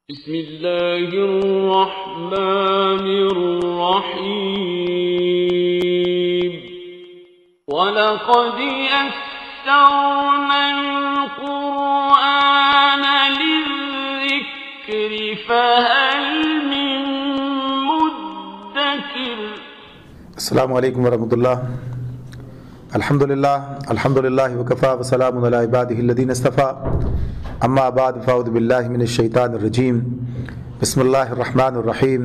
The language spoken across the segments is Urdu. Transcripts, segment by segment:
بسم اللہ الرحمن الرحیم وَلَقَدْ يَسَّرْنَا الْقُرْآنَ لِلذِّكْرِ فَهَلْ مِن مُدَّكِرٍ۔ السلام علیکم ورحمۃ اللہ۔ الحمدللہ وکفا وسلام علی عبادہ الذین اصطفیٰ، اما بعد فاعوذ باللہ من الشیطان الرجیم، بسم اللہ الرحمن الرحیم۔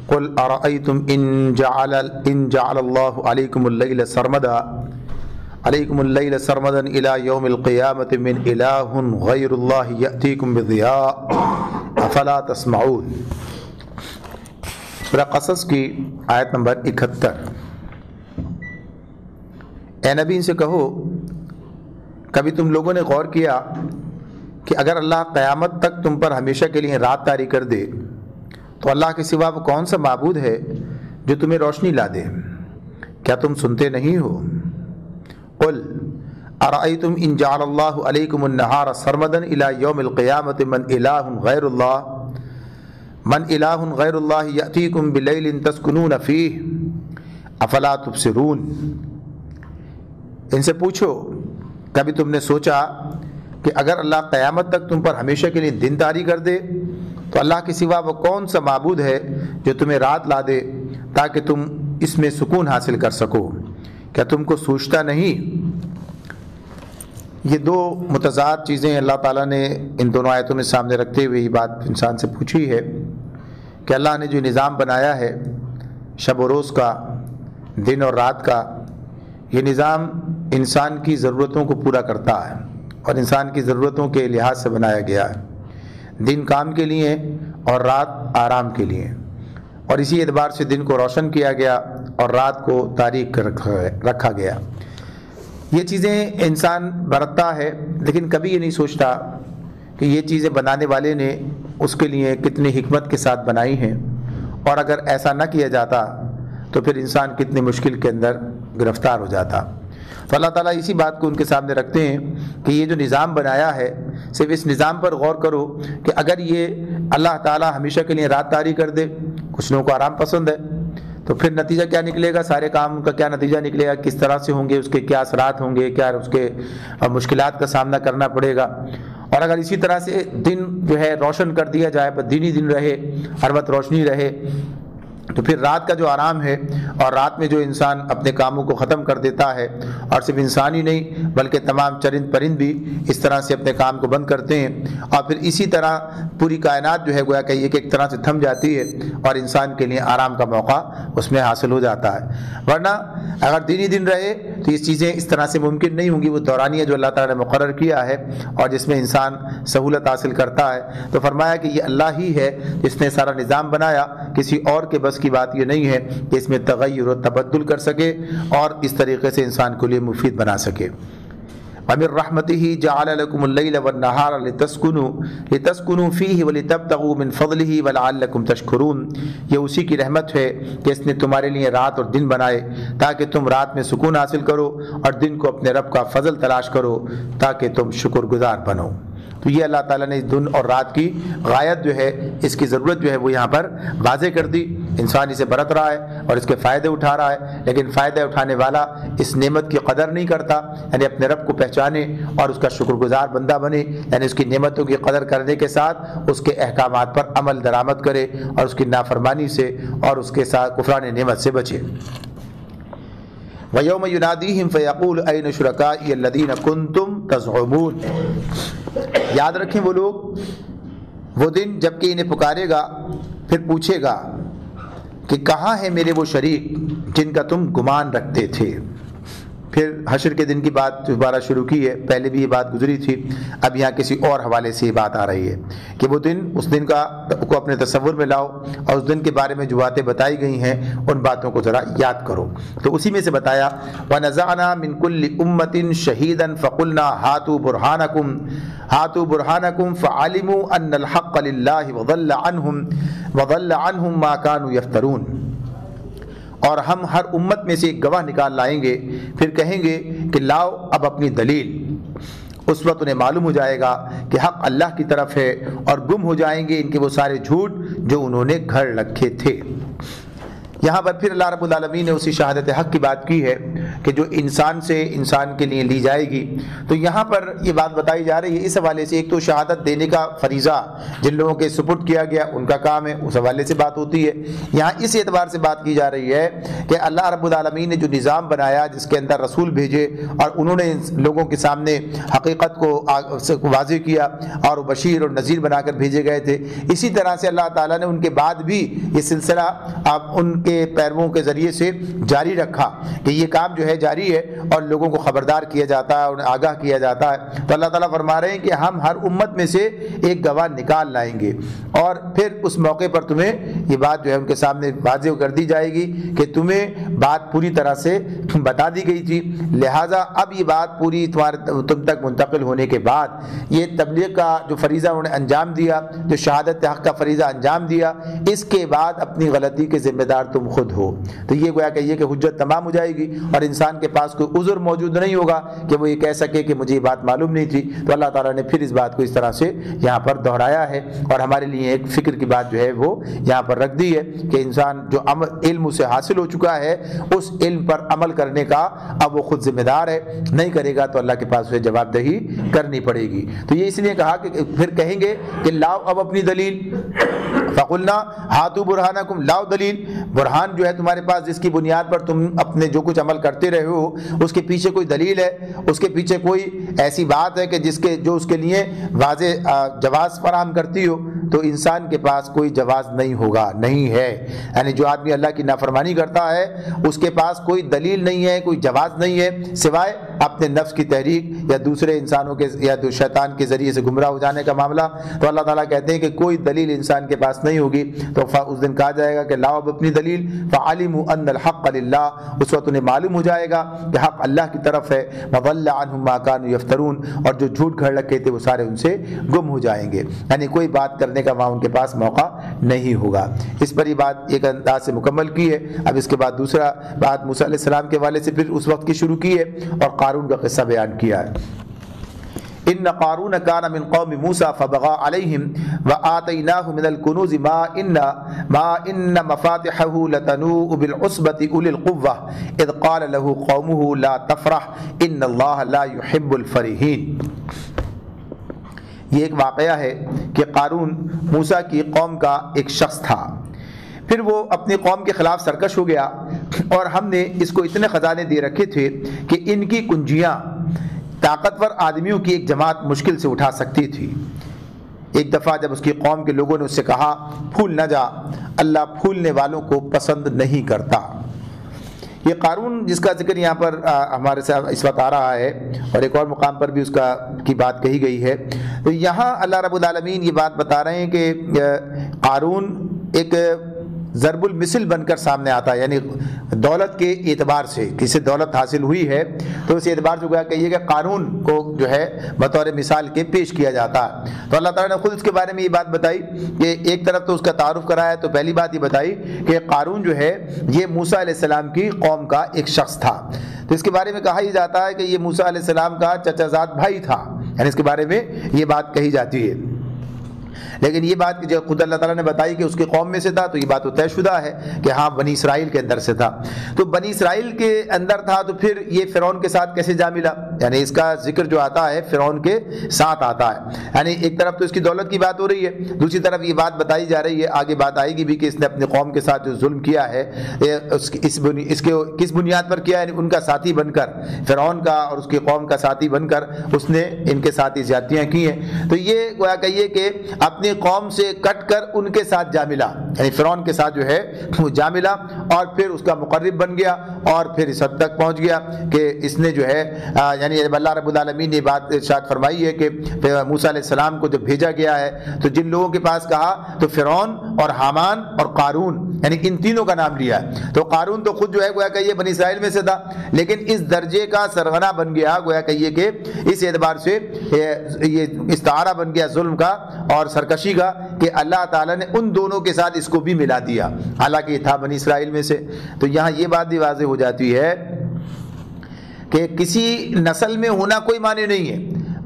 قل ارأیتم ان جعل اللہ علیکم اللیل سرمدا الی یوم القیامۃ من الہ غیر اللہ یأتیکم بضیاء افلا تسمعون۔ سورہ قصص کی آیت نمبر 71۔ اے نبی ان سے کہو، کبھی تم لوگوں نے غور کیا کہ اگر اللہ قیامت تک تم پر ہمیشہ کے لیے رات طاری کر دے تو اللہ کے سوا وہ کون سا معبود ہے جو تمہیں روشنی لا دے؟ کیا تم سنتے نہیں ہو؟ قل ارأیتم ان جعل اللہ علیکم النہار سرمدا الی یوم القیامۃ من الہ غیر اللہ یأتیکم بلیل تسکنون فیہ افلا تبصرون۔ ان سے پوچھو، کبھی تم نے سوچا کہ اگر اللہ قیامت تک تم پر ہمیشہ کے لیے دن طاری کر دے تو اللہ کے سوا وہ کون سا معبود ہے جو تمہیں رات لا دے تاکہ تم اس میں سکون حاصل کر سکو؟ کیا تم کو سوچتا نہیں؟ یہ دو متضاد چیزیں اللہ تعالیٰ نے ان دونوں آیتوں میں سامنے رکھتے ہوئے یہ بات انسان سے پوچھی ہے کہ اللہ نے جو نظام بنایا ہے شب و روز کا، دن اور رات کا، یہ نظام انسان کی ضرورتوں کو پورا کرتا ہے اور انسان کی ضرورتوں کے لحاظ سے بنایا گیا ہے۔ دن کام کے لیے اور رات آرام کے لیے، اور اسی اعتبار سے دن کو روشن کیا گیا اور رات کو تاریک رکھا گیا۔ یہ چیزیں انسان برتتا ہے لیکن کبھی یہ نہیں سوچتا کہ یہ چیزیں بنانے والے نے اس کے لیے کتنی حکمت کے ساتھ بنائی ہیں، اور اگر ایسا نہ کیا جاتا تو پھر انسان کتنی مشکل کے اندر گرفتار ہو جاتا۔ تو اللہ تعالیٰ اسی بات کو ان کے سامنے رکھتے ہیں کہ یہ جو نظام بنایا ہے، صرف اس نظام پر غور کرو کہ اگر یہ اللہ تعالیٰ ہمیشہ کے لیے رات طاری کر دے، کچھ لوگوں کو آرام پسند ہے، تو پھر نتیجہ کیا نکلے گا؟ سارے کام کا کیا نتیجہ نکلے گا؟ کس طرح سے ہوں گے؟ اس کے کیا اثرات ہوں گے؟ کیا اس کے مشکلات کا سامنا کرنا پڑے گا؟ اور اگر اسی طرح سے دن جو ہے روشن کر دیا جائے، بس دن ہی دن رہے، ہر وقت روشنی رہے، تو پھر رات کا جو آرام ہے، اور رات میں جو انسان اپنے کاموں کو ختم کر دیتا ہے، اور صرف انسان ہی نہیں بلکہ تمام چرند پرند بھی اس طرح سے اپنے کام کو بند کرتے ہیں، اور پھر اسی طرح پوری کائنات جو ہے گویا کہ ایک طرح سے تھم جاتی ہے اور انسان کے لیے آرام کا موقع اس میں حاصل ہو جاتا ہے۔ ورنہ اگر دن ہی دن رہے تو یہ چیزیں اس طرح سے ممکن نہیں ہوں گی۔ وہ دورانیہ جو اللہ تعالیٰ نے مقرر کیا ہے اور جس میں انسان سہولت حاصل کرتا ہے، تو فرمایا کہ یہ اللہ ہی ہے جس نے سارا نظام بنایا، کسی اور کے بس کی بات یہ نہیں ہے کہ اس میں تغیر و تبدل کر سکے اور اس طریقے سے انسان کو لیے مفید بنا سکے۔ وَمِن رَحْمَتِهِ جَعَلَ لَكُمُ اللَّيْلَ وَالنَّهَارَ لِتَسْكُنُوا فِيهِ وَلِتَبْتَغُوا مِن فَضْلِهِ وَلَعَلَّكُمْ تَشْكُرُونَ۔ یہ اسی کی رحمت ہے کہ اس نے تمہارے لیے رات اور دن بنائے تاکہ تم رات میں سکون حاصل کرو اور دن کو اپنے رب کا فضل تلاش کرو تاکہ تم شکر گزار بنو۔ تو یہ اللہ تعالیٰ نے دن اور رات کی غایت جو ہے، اس کی ضرورت جو ہے وہ یہاں پر واضح کر دی۔ انسان اسے برت رہا ہے اور اس کے فائدے اٹھا رہا ہے، لیکن فائدہ اٹھانے والا اس نعمت کی قدر نہیں کرتا، یعنی اپنے رب کو پہچانے اور اس کا شکر گزار بندہ بنے، یعنی اس کی نعمتوں کی قدر کرنے کے ساتھ اس کے احکامات پر عمل درآمد کرے اور اس کی نافرمانی سے اور اس کے ساتھ کفران نعمت سے بچے۔ وَيَوْمَ يُنَادِيهِمْ فَيَقُولُ أَيْنَ شُرَكَائِيَ الَّذِينَ كُنتُمْ تَزْعُمُونَ۔ یاد رکھیں وہ لوگ، وہ دن جب کہ انہیں پکارے گا، پھر پوچھے گا کہ کہاں ہیں میرے وہ شریک جن کا تم گمان رکھتے تھے۔ پھر حشر کے دن کی بات دوبارہ شروع کی ہے، پہلے بھی یہ بات گزری تھی، اب یہاں کسی اور حوالے سے یہ بات آ رہی ہے کہ وہ دن، اس دن کا کو اپنے تصور میں لاؤ اور اس دن کے بارے میں جو باتیں بتائی گئی ہیں ان باتوں کو ذرا یاد کرو۔ تو اسی میں سے بتایا وَنَزَعْنَا مِن كُلِّ أُمَّةٍ شَهِيدًا فَقُلْنَا هَاتُوا بُرْهَانَكُمْ فَعَلِمُوا أَنَّ الْحَقَّ لِلَّهِ وَضَلَّ عَنْهُمْ مَا كَانُوا يَفْتَرُونَ۔ اور ہم ہر امت میں سے ایک گواہ نکال لائیں گے، پھر کہیں گے کہ لاؤ اب اپنی دلیل، اس وقت انہیں معلوم ہو جائے گا کہ حق اللہ کی طرف ہے اور گم ہو جائیں گے ان کے وہ سارے جھوٹ جو انہوں نے گھڑ رکھے تھے۔ یہاں پر پھر اللہ رب العالمین نے اسی شہادت حق کی بات کی ہے کہ جو انسان سے انسان کے لیے لی جائے گی۔ تو یہاں پر یہ بات بتائی جا رہی ہے اس حوالے سے، ایک تو شہادت دینے کا فریضہ جن لوگوں کے سپرد کیا گیا ان کا کام ہے، اس حوالے سے بات ہوتی ہے۔ یہاں اس اعتبار سے بات کی جا رہی ہے کہ اللہ رب العالمین نے جو نظام بنایا جس کے اندر رسول بھیجے اور انہوں نے لوگوں کے سامنے حقیقت کو واضح کیا اور بشیر اور نذیر بنا کر بھیجے گئے تھے، اسی طرح سے اللہ تعالیٰ نے ان کے بعد بھی یہ سلسلہ ان کے پیرووں کے ذریعے سے جاری رکھا کہ یہ کام جو ہے جاری ہے اور لوگوں کو خبردار کیا جاتا ہے، انہیں آگاہ کیا جاتا ہے۔ تو اللہ تعالیٰ فرما رہے ہیں کہ ہم ہر امت میں سے ایک گواہ نکال لائیں گے اور پھر اس موقع پر تمہیں یہ بات جو ہے ان کے سامنے واضح کر دی جائے گی کہ تمہیں بات پوری طرح سے بتا دی گئی تھی، لہٰذا اب یہ بات پوری تم تک منتقل ہونے کے بعد یہ تبلیغ کا جو فریضہ انہوں نے انجام دیا، جو شہادت حق کا فریضہ انجام دیا، اس کے بعد اپنی غلطی کے ذمہ دار تم خود ہو۔ تو یہ گویا کہ یہ کہ حجت تمام ہو جائے گی اور انسان کے پاس کوئی عذر موجود نہیں ہوگا کہ وہ یہ کہہ سکے کہ مجھے یہ بات معلوم نہیں تھی۔ تو اللہ تعالیٰ نے پھر اس بات کو اس طرح سے یہاں پر دہرایا ہے اور ہمارے لیے ایک فکر کی بات جو ہے وہ یہاں پر رکھ دی ہے کہ انسان جو علم اسے حاصل ہو چکا ہے اس علم پر عمل کرنے کا اب وہ خود ذمہ دار ہے، نہیں کرے گا تو اللہ کے پاس اسے جواب دہی کرنی پڑے گی۔ تو یہ اس لیے کہا کہ پھر کہیں گے کہ لاؤ اب اپنی دلیل، فقلنا ہاتھو برہانکم، لاؤ دلیل، برہان جو ہے تمہارے پاس جس کی بنیاد پر تم اپنے جو کچھ عمل کرتے رہے ہو اس کے پیچھے کوئی دلیل ہے، اس کے پیچھے کوئی ایسی بات ہے کہ جو اس کے لیے واضح جواز فراہم کرتی ہو۔ تو انسان کے پاس کوئی جواز نہیں ہوگا، نہیں ہے، یعنی جو آدمی اللہ کی نافرمانی کرتا ہے اس کے پاس کوئی دلیل نہیں ہے، کوئی جواز نہیں ہے سوائے اپنے نفس کی تحریک یا دوسرے انسانوں کے یا شیطان کے ذریعے سے گمراہ ہو جانے کا معاملہ۔ تو اللہ تعالیٰ کہتے ہیں کہ کوئی دلیل انسان کے پاس نہیں ہوگی۔ تو اس دن کہا جائے گا کہ لاؤ اب اپنی دلیل، فعلموا ان الحق للہ، اس وقت انہیں معلوم ہو جائے گا کہ حق اللہ کی طرف ہے، وضل عنہم ما كانوا یفترون، اور جو جھوٹ گھڑ رکھے تھے وہ سارے ان سے گم ہو جائیں گے، یعنی کوئی بات کرنے کا وہاں ان کے پاس موقع نہیں ہوگا۔ اس پر یہ بات ایک انداز سے مکمل کی ہے۔ اب اس کے بعد دوسرا بات موسیٰ علیہ السلام کے حوالے سے پھر اس وقت کی شروع کی ہے اور قارون کا قصہ بیان کیا ہے۔ ان قارون كان من قوم موسى فبغى عليهم وآتيناه من الكنوز ما ان مفاتحه لتنوء بالعصبة اولي القوة اذ قال له قومه لا تفرح ان الله لا يحب الفرحين۔ یہ ایک واقعہ ہے کہ قارون موسیٰ کی قوم کا ایک شخص تھا، پھر وہ اپنی قوم کے خلاف سرکش ہو گیا اور ہم نے اس کو اتنے خزانے دے رکھے تھے کہ ان کی کنجیاں طاقتور آدمیوں کی ایک جماعت مشکل سے اٹھا سکتی تھی۔ ایک دفعہ جب اس کی قوم کے لوگوں نے اس سے کہا پھول نہ جا، اللہ پھولنے والوں کو پسند نہیں کرتا۔ یہ قارون جس کا ذکر یہاں پر ہمارے ساتھ اس وقت آ رہا ہے اور ایک اور مقام پر بھی اس کی بات کہی گئی ہے، تو یہاں اللہ رب العالمین یہ بات بتا رہے ہیں کہ قارون ایک ضرب المثل بن کر سامنے آتا ہے، یعنی دولت کے اعتبار سے کسی دولت حاصل ہوئی ہے تو اس اعتبار سے گویا کہیے کہ قارون کو جو ہے بطور مثال کے پیش کیا جاتا ہے۔ تو اللہ تعالیٰ نے خود اس کے بارے میں یہ بات بتائی کہ ایک طرف تو اس کا تعارف کرایا، تو پہلی بات یہ بتائی کہ قارون جو ہے یہ موسیٰ علیہ السلام کی قوم کا ایک شخص تھا۔ تو اس کے بارے میں کہا ہی جاتا ہے کہ یہ موسیٰ علیہ السلام کا چچا زاد بھائی تھا، یعنی اس کے بارے میں یہ بات کہی جاتی ہے۔ لیکن یہ بات کہ جو خود اللہ تعالیٰ نے بتائی کہ اس کی قوم میں سے تھا، تو یہ بات تو طے شدہ ہے کہ ہاں بنی اسرائیل کے اندر سے تھا۔ تو بنی اسرائیل کے اندر تھا تو پھر یہ فرعون کے ساتھ کیسے جا ملا، یعنی اس کا ذکر جو آتا ہے فرعون کے ساتھ آتا ہے، یعنی ایک طرف تو اس کی دولت کی بات ہو رہی ہے، دوسری طرف یہ بات بتائی جا رہی ہے، آگے بات آئے گی بھی کہ اس نے اپنی قوم کے ساتھ جو ظلم کیا ہے اس کے کس بنیاد پر کیا ہے، ان کا ساتھی بن کر، فرعون کا اور اس کی قوم کا ساتھی بن کر اس نے ان کے ساتھ زیادتیاں کی ہیں۔ تو یہ گویا کہیے کہ اپنی قوم سے کٹ کر ان کے ساتھ جا ملا، یعنی فرعون کے ساتھ جو ہے وہ جا ملا اور پھر اس کا مقرب بن گیا اور پھر اس حد تک پہنچ گیا کہ اس نے جو ہے یعنی اللہ رب العالمین نے بات ارشاد فرمائی ہے کہ موسیٰ علیہ السلام کو جب بھیجا گیا ہے تو جن لوگوں کے پاس کہا تو فرعون اور حامان اور قارون، یعنی ان تینوں کا نام لیا ہے۔ تو قارون تو خود جو ہے گویا کہ یہ بنی اسرائیل میں سے تھا، لیکن اس درجے کا سرغنہ بن گیا گویا کہ یہ کہ اس اعتبار سے یہ استعارہ بن گیا ظلم کا اور سرکشی کا کہ اللہ تعالیٰ نے ان دونوں کے ساتھ اس کو بھی ملا دیا، حالانکہ یہ تھا بنی اسرائیل میں سے۔ تو یہاں یہ بات بھی واضح ہو جاتی ہے کہ کسی نسل میں ہونا کوئی معنی نہیں ہے،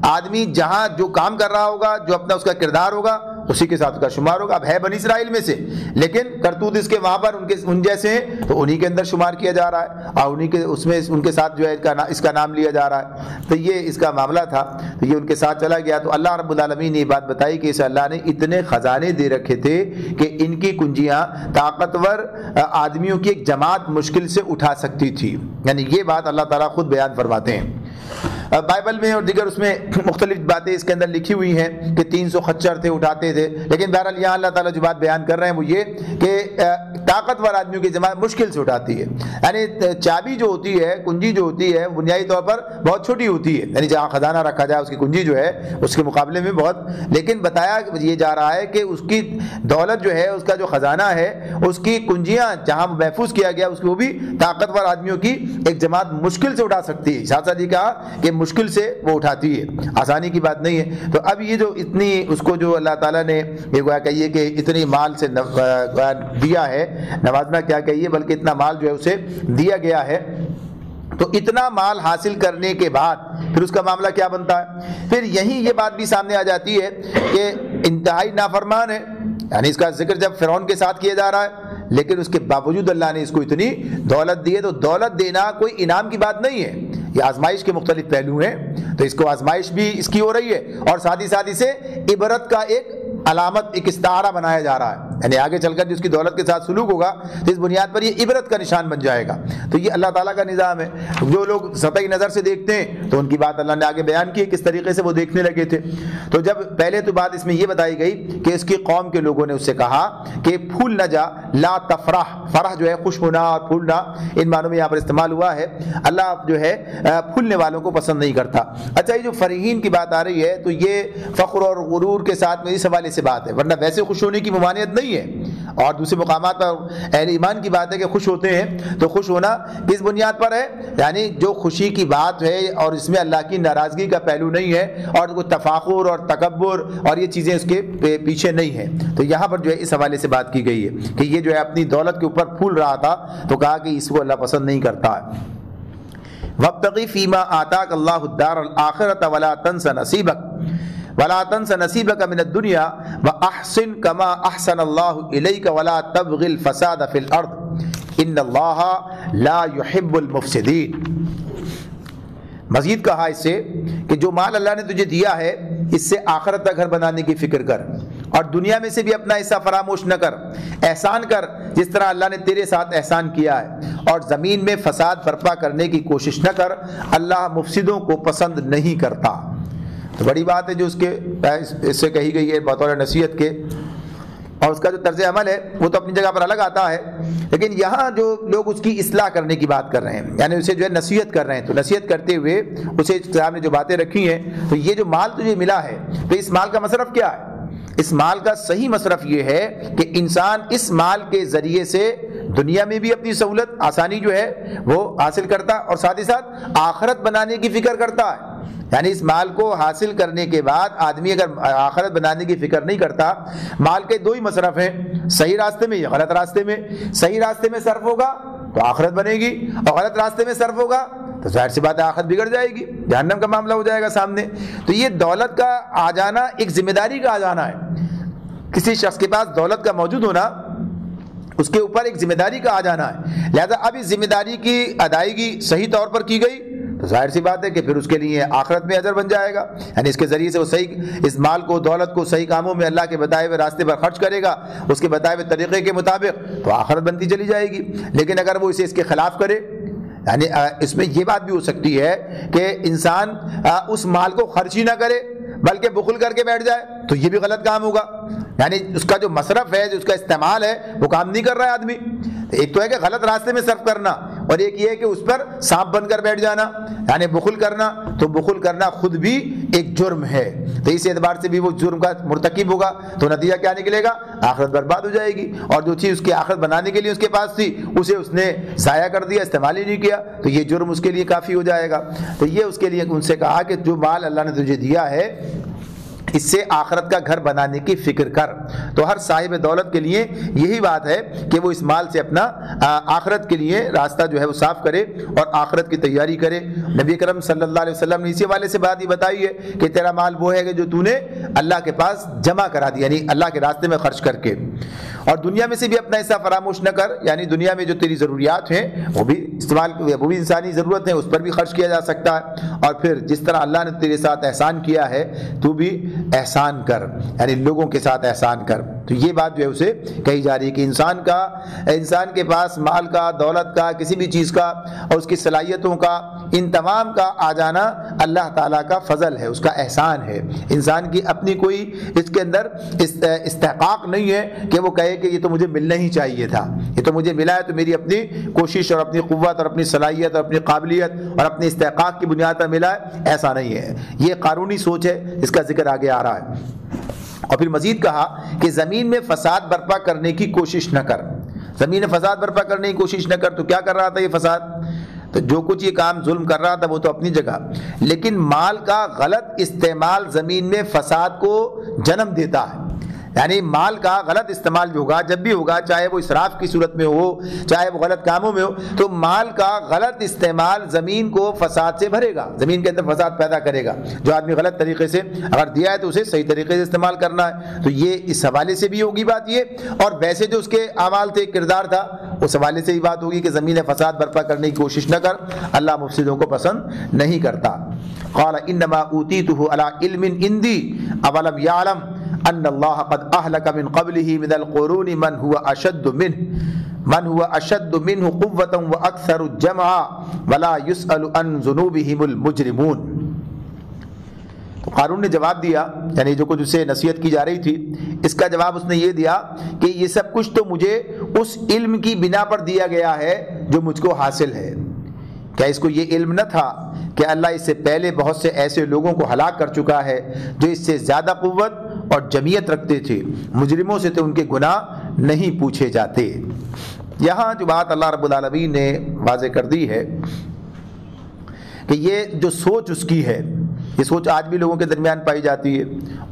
آدمی جہاں جو کام کر رہا ہوگا، جو اپنا اس کا کردار ہوگا، اسی کے ساتھ اس کا شمار ہوگا. اب ہے بنی اسرائیل میں سے، لیکن کرتوت اس کے وہاں پر ان جیسے ہیں تو انہی کے اندر شمار کیا جا رہا ہے، اور انہی کے اس میں ان کے ساتھ جو ہے اس کا نام لیا جا رہا ہے. تو یہ اس کا معاملہ تھا، تو یہ ان کے ساتھ چلا گیا. تو اللہ رب العالمین نے یہ بات بتائی کہ اسے اللہ نے اتنے خزانے دے رکھے تھے کہ ان کی کنجیاں طاقتور آدمیوں کی ایک جماعت مشکل سے اٹھا سکتی تھی. یعنی یہ بات اللہ تعالیٰ خود بیان فرماتے ہیں. بائبل میں اور دیگر اس میں مختلف باتیں اس کے اندر لکھی ہوئی ہیں کہ 300 خچر تھے، اٹھاتے تھے، لیکن بہرحال یہاں اللہ تعالیٰ جو بات بیان کر رہے ہیں وہ یہ کہ طاقتور آدمیوں کی جماعت مشکل سے اٹھاتی ہے. یعنی چابی جو ہوتی ہے، کنجی جو ہوتی ہے، بنیادی طور پر بہت چھوٹی ہوتی ہے، یعنی جہاں خزانہ رکھا جائے اس کی کنجی جو ہے اس کے مقابلے میں بہت، لیکن بتایا یہ جا رہا ہے کہ اس کی دولت جو ہے، اس کا جو خزانہ ہے، اس کی کنجیاں جہاں محفوظ کیا گیا اس کو بھی طاقتور آدمیوں کی ایک جماعت مشکل سے اٹھا سکتی ہے. ساتھ ساتھ یہ کہا کہ مشکل سے وہ اٹھاتی ہے، آسانی کی بات نہیں ہے. تو اب یہ جو اتنی اس کو جو اللہ تعالیٰ نے یہ گویا کہیے کہ اتنی مال سے دیا ہے، نوازنا کیا کہیے بلکہ اتنا مال جو ہے اسے دیا گیا ہے، تو اتنا مال حاصل کرنے کے بعد پھر اس کا معاملہ کیا بنتا ہے؟ پھر یہیں یہ بات بھی سامنے آ جاتی ہے کہ انتہائی نافرمان ہے. یعنی اس کا ذکر جب فرعون کے ساتھ کیا جا رہا ہے، لیکن اس کے باوجود اللہ نے اس کو اتنی دولت دی ہے. تو دولت دینا کوئی انعام کی بات نہیں ہے، یہ آزمائش کے مختلف پہلو ہیں. تو اس کو آزمائش بھی اس کی ہو رہی ہے، اور ساتھ ہی ساتھ اسے عبرت کا ایک علامت، ایک استعارہ بنایا جا رہا ہے. یعنی آگے چل کر جس کی دولت کے ساتھ سلوک ہوگا تو اس بنیاد پر یہ عبرت کا نشان بن جائے گا. تو یہ اللہ تعالیٰ کا نظام ہے. جو لوگ سطحی نظر سے دیکھتے ہیں تو ان کی بات اللہ نے آگے بیان کی کس طریقے سے وہ دیکھنے لگے تھے. تو جب پہلے تو بات اس میں یہ بتائی گئی کہ اس کی قوم کے لوگوں نے اس سے کہا کہ پھول نہ جا، لا تفرح. فرح جو ہے خوش ہونا اور پھولنا، ان معنوں میں یہاں پر استعمال ہوا ہے. اللہ جو ہے پھولنے والوں کو پسند نہیں کرتا. اچھا، یہ جو فرحین کی بات آ رہی ہے تو یہ فخر اور غرور کے ساتھ میں اس حوالے سے بات ہے، ورنہ ویسے خوش ہونے کی ممانعت نہیں ہے. اور دوسرے مقامات پر اہل ایمان کی بات ہے کہ خوش ہوتے ہیں. تو خوش ہونا کس بنیاد پر ہے؟ یعنی جو خوشی کی بات ہے اور اس میں اللہ کی ناراضگی کا پہلو نہیں ہے، اور کوئی تفاخر اور تکبر اور یہ چیزیں اس کے پیچھے نہیں ہیں. تو یہاں پر جو ہے اس حوالے سے بات کی گئی ہے کہ یہ جو ہے اپنی دولت کے اوپر پھول رہا تھا، تو کہا کہ اس کو اللہ پسند نہیں کرتا ہے. وَابْتَغِ فِي مَا آتَاكَ اللَّهُ الدَّارَ الْآخِرَةَ وَلَا تَنْسَ نَصِيبَكَ مِنَ الدُّنْيَا وَأَحْسِنْ كَمَا أَحْسَنَ اللَّهُ إِلَيْكَ وَلَا تَبْغِ الْفَسَادَ فِي الْأَرْضِ إِنَّ اللَّهَ لَا يُحِبُّ الْمُفْسِدِينَ. مزید کہا اس سے کہ جو مال اللہ نے تجھے دیا ہے اس سے آخرت کا گھر بنانے کی فکر کر، اور دنیا میں سے بھی اپنا حصہ فراموش نہ کر. احسان کر جس طرح اللہ نے تیرے ساتھ احسان کیا ہے، اور زمین میں فساد برپا کرنے کی کوشش نہ کر. اللہ مفسدوں کو پسند نہیں کرتا. تو بڑی بات ہے جو اس سے کہی گئی ہے بطور نصیحت کے، اور اس کا جو طرز عمل ہے وہ تو اپنی جگہ پر الگ آتا ہے. لیکن یہاں جو لوگ اس کی اصلاح کرنے کی بات کر رہے ہیں، یعنی اسے جو ہے نصیحت کر رہے ہیں، تو نصیحت کرتے ہوئے اسے سامنے جو باتیں رکھی ہیں، تو یہ جو مال تجھے ملا ہے تو اس مال کا مصرف کیا ہے؟ اس مال کا صحیح مصرف یہ ہے کہ انسان اس مال کے ذریعے سے دنیا میں بھی اپنی سہولت، آسانی جو ہے وہ حاصل کرتا، اور ساتھ ہی ساتھ آخرت بنانے کی فکر کرتا ہے. یعنی اس مال کو حاصل کرنے کے بعد آدمی اگر آخرت بنانے کی فکر نہیں کرتا، مال کے دو ہی مصرف ہیں، صحیح راستے میں یا غلط راستے میں. صحیح راستے میں صرف ہوگا تو آخرت بنے گی، اور غلط راستے میں صرف ہوگا تو ظاہر سی بات ہے آخرت بگڑ جائے گی، جہنم کا معاملہ ہو جائے گا سامنے. تو یہ دولت کا آ جانا ایک ذمہ داری کا آ جانا ہے. کسی شخص کے پاس دولت کا موجود ہونا اس کے اوپر ایک ذمہ داری کا آ جانا ہے. لہذا اب اس ذمہ داری کی ادائیگی صحیح طور پر کی گئی تو ظاہر سی بات ہے کہ پھر اس کے لیے آخرت میں اجر بن جائے گا. یعنی اس کے ذریعے سے وہ صحیح اس مال کو، دولت کو صحیح کاموں میں اللہ کے بتائے ہوئے راستے پر خرچ کرے گا، اس کے بتائے ہوئے طریقے کے مطابق، تو آخرت بنتی چلی جائے گی. لیکن اگر وہ اسے اس کے خلاف کرے، یعنی اس میں یہ بات بھی ہو سکتی ہے کہ انسان اس مال کو خرچ ہی نہ کرے بلکہ بخل کر کے بیٹھ جائے، تو یہ بھی غلط کام ہوگا. یعنی اس کا جو مصرف ہے، جو اس کا استعمال ہے، وہ کام نہیں کر رہا ہے آدمی. ایک تو ہے کہ غلط راستے میں صرف کرنا، اور ایک یہ ہے کہ اس پر سانپ بن کر بیٹھ جانا، یعنی بخل کرنا. تو بخل کرنا خود بھی ایک جرم ہے. تو اس اعتبار سے بھی وہ جرم کا مرتکب ہوگا، تو نتیجہ کیا نکلے گا؟ آخرت برباد ہو جائے گی. اور جو چیز اس کی آخرت بنانے کے لیے اس کے پاس تھی اسے اس نے ضائع کر دیا، استعمال ہی نہیں کیا، تو یہ جرم اس کے لیے کافی ہو جائے گا. تو یہ اس کے لیے ان سے کہا کہ جو مال اللہ نے تجھے دیا ہے اس سے آخرت کا گھر بنانے کی فکر کر۔ تو ہر صاحب دولت کے لیے یہی بات ہے کہ وہ اس مال سے اپنا آخرت کے لیے راستہ جو ہے وہ صاف کرے اور آخرت کی تیاری کرے۔ نبی کرم صلی اللہ علیہ وسلم نے اسی والے سے بات یہ بتائی ہے کہ تیرا مال وہ ہے کہ جو تو نے اللہ کے پاس جمع کرا دیا، یعنی اللہ کے راستے میں خرچ کر کے، اور دنیا میں سے بھی اپنا حصہ فراموش نہ کر، یعنی دنیا میں جو تیری ضروریات ہیں وہ بھی استعمال، وہ بھی انسانی ضرورت ہے، اس پر بھی خرچ کیا جا سکتا ہے، اور پھر جس طرح اللہ نے تیرے ساتھ احسان کیا ہے تو بھی احسان کر، یعنی لوگوں کے ساتھ احسان کر۔ تو یہ بات جو ہے اسے کہی جا رہی ہے کہ انسان کے پاس مال کا، دولت کا، کسی بھی چیز کا اور اس کی صلاحیتوں کا، ان تمام کا آ جانا اللہ تعالیٰ کا فضل ہے، اس کا احسان ہے۔ انسان کی اپنی کوئی اس کے اندر استحقاق نہیں ہے کہ وہ کہے کہ یہ تو مجھے ملنا ہی چاہیے تھا، یہ تو مجھے ملا ہے تو میری اپنی کوشش اور اپنی قوت اور اپنی صلاحیت اور اپنی قابلیت اور اپنے استحقاق کی بنیاد پر ملا ہے، ایسا نہیں ہے۔ یہ قارونی سوچ ہے، اس کا ذکر آگے آ رہا ہے۔ اور پھر مزید کہا کہ زمین میں فساد برپا کرنے کی کوشش نہ کر، زمین میں فساد برپا کرنے کی کوشش نہ کر۔ تو کیا کر رہا تھا یہ فساد؟ تو جو کچھ یہ کام ظلم کر رہا تھا وہ تو اپنی جگہ، لیکن مال کا غلط استعمال زمین میں فساد کو جنم دیتا ہے، یعنی مال کا غلط استعمال جو ہوگا، جب بھی ہوگا، چاہے وہ اسراف کی صورت میں ہو، چاہے وہ غلط کاموں میں ہو، تو مال کا غلط استعمال زمین کو فساد سے بھرے گا، زمین کے اندر فساد پیدا کرے گا۔ جو آدمی غلط طریقے سے اگر دیا ہے تو اسے صحیح طریقے سے استعمال کرنا ہے۔ تو یہ اس حوالے سے بھی ہوگی بات یہ، اور ویسے جو اس کے اعمال تھے، کردار تھا، اس حوالے سے بھی بات ہوگی کہ زمین فساد برپا کرنے کی کوشش نہ کر، اللہ مفسدوں کو پسند نہیں کرتا۔ قال انما اوتیتہ علی علم عندی اولم یعلم ان اللہ قد اہلک من قبلہ من القرون من هو اشد منہ قوۃ واکثر جمعا ولا يسأل عن ذنوبہم المجرمون۔ تو قارون نے جواب دیا، یعنی جو کچھ اسے نصیحت کی جا رہی تھی، اس کا جواب اس نے یہ دیا کہ یہ سب کچھ تو مجھے اس علم کی بنا پر دیا گیا ہے جو مجھ کو حاصل ہے۔ کیا اس کو یہ علم نہ تھا کہ اللہ اس سے پہلے بہت سے ایسے لوگوں کو ہلاک کر چکا ہے جو اس سے زیادہ قوت اور جمعیت رکھتے تھے، مجرموں سے تو ان کے گناہ نہیں پوچھے جاتے۔ یہاں جو بات اللہ رب العالمین نے واضح کر دی ہے کہ یہ جو سوچ اس کی ہے، یہ سوچ آج بھی لوگوں کے درمیان پائی جاتی ہے،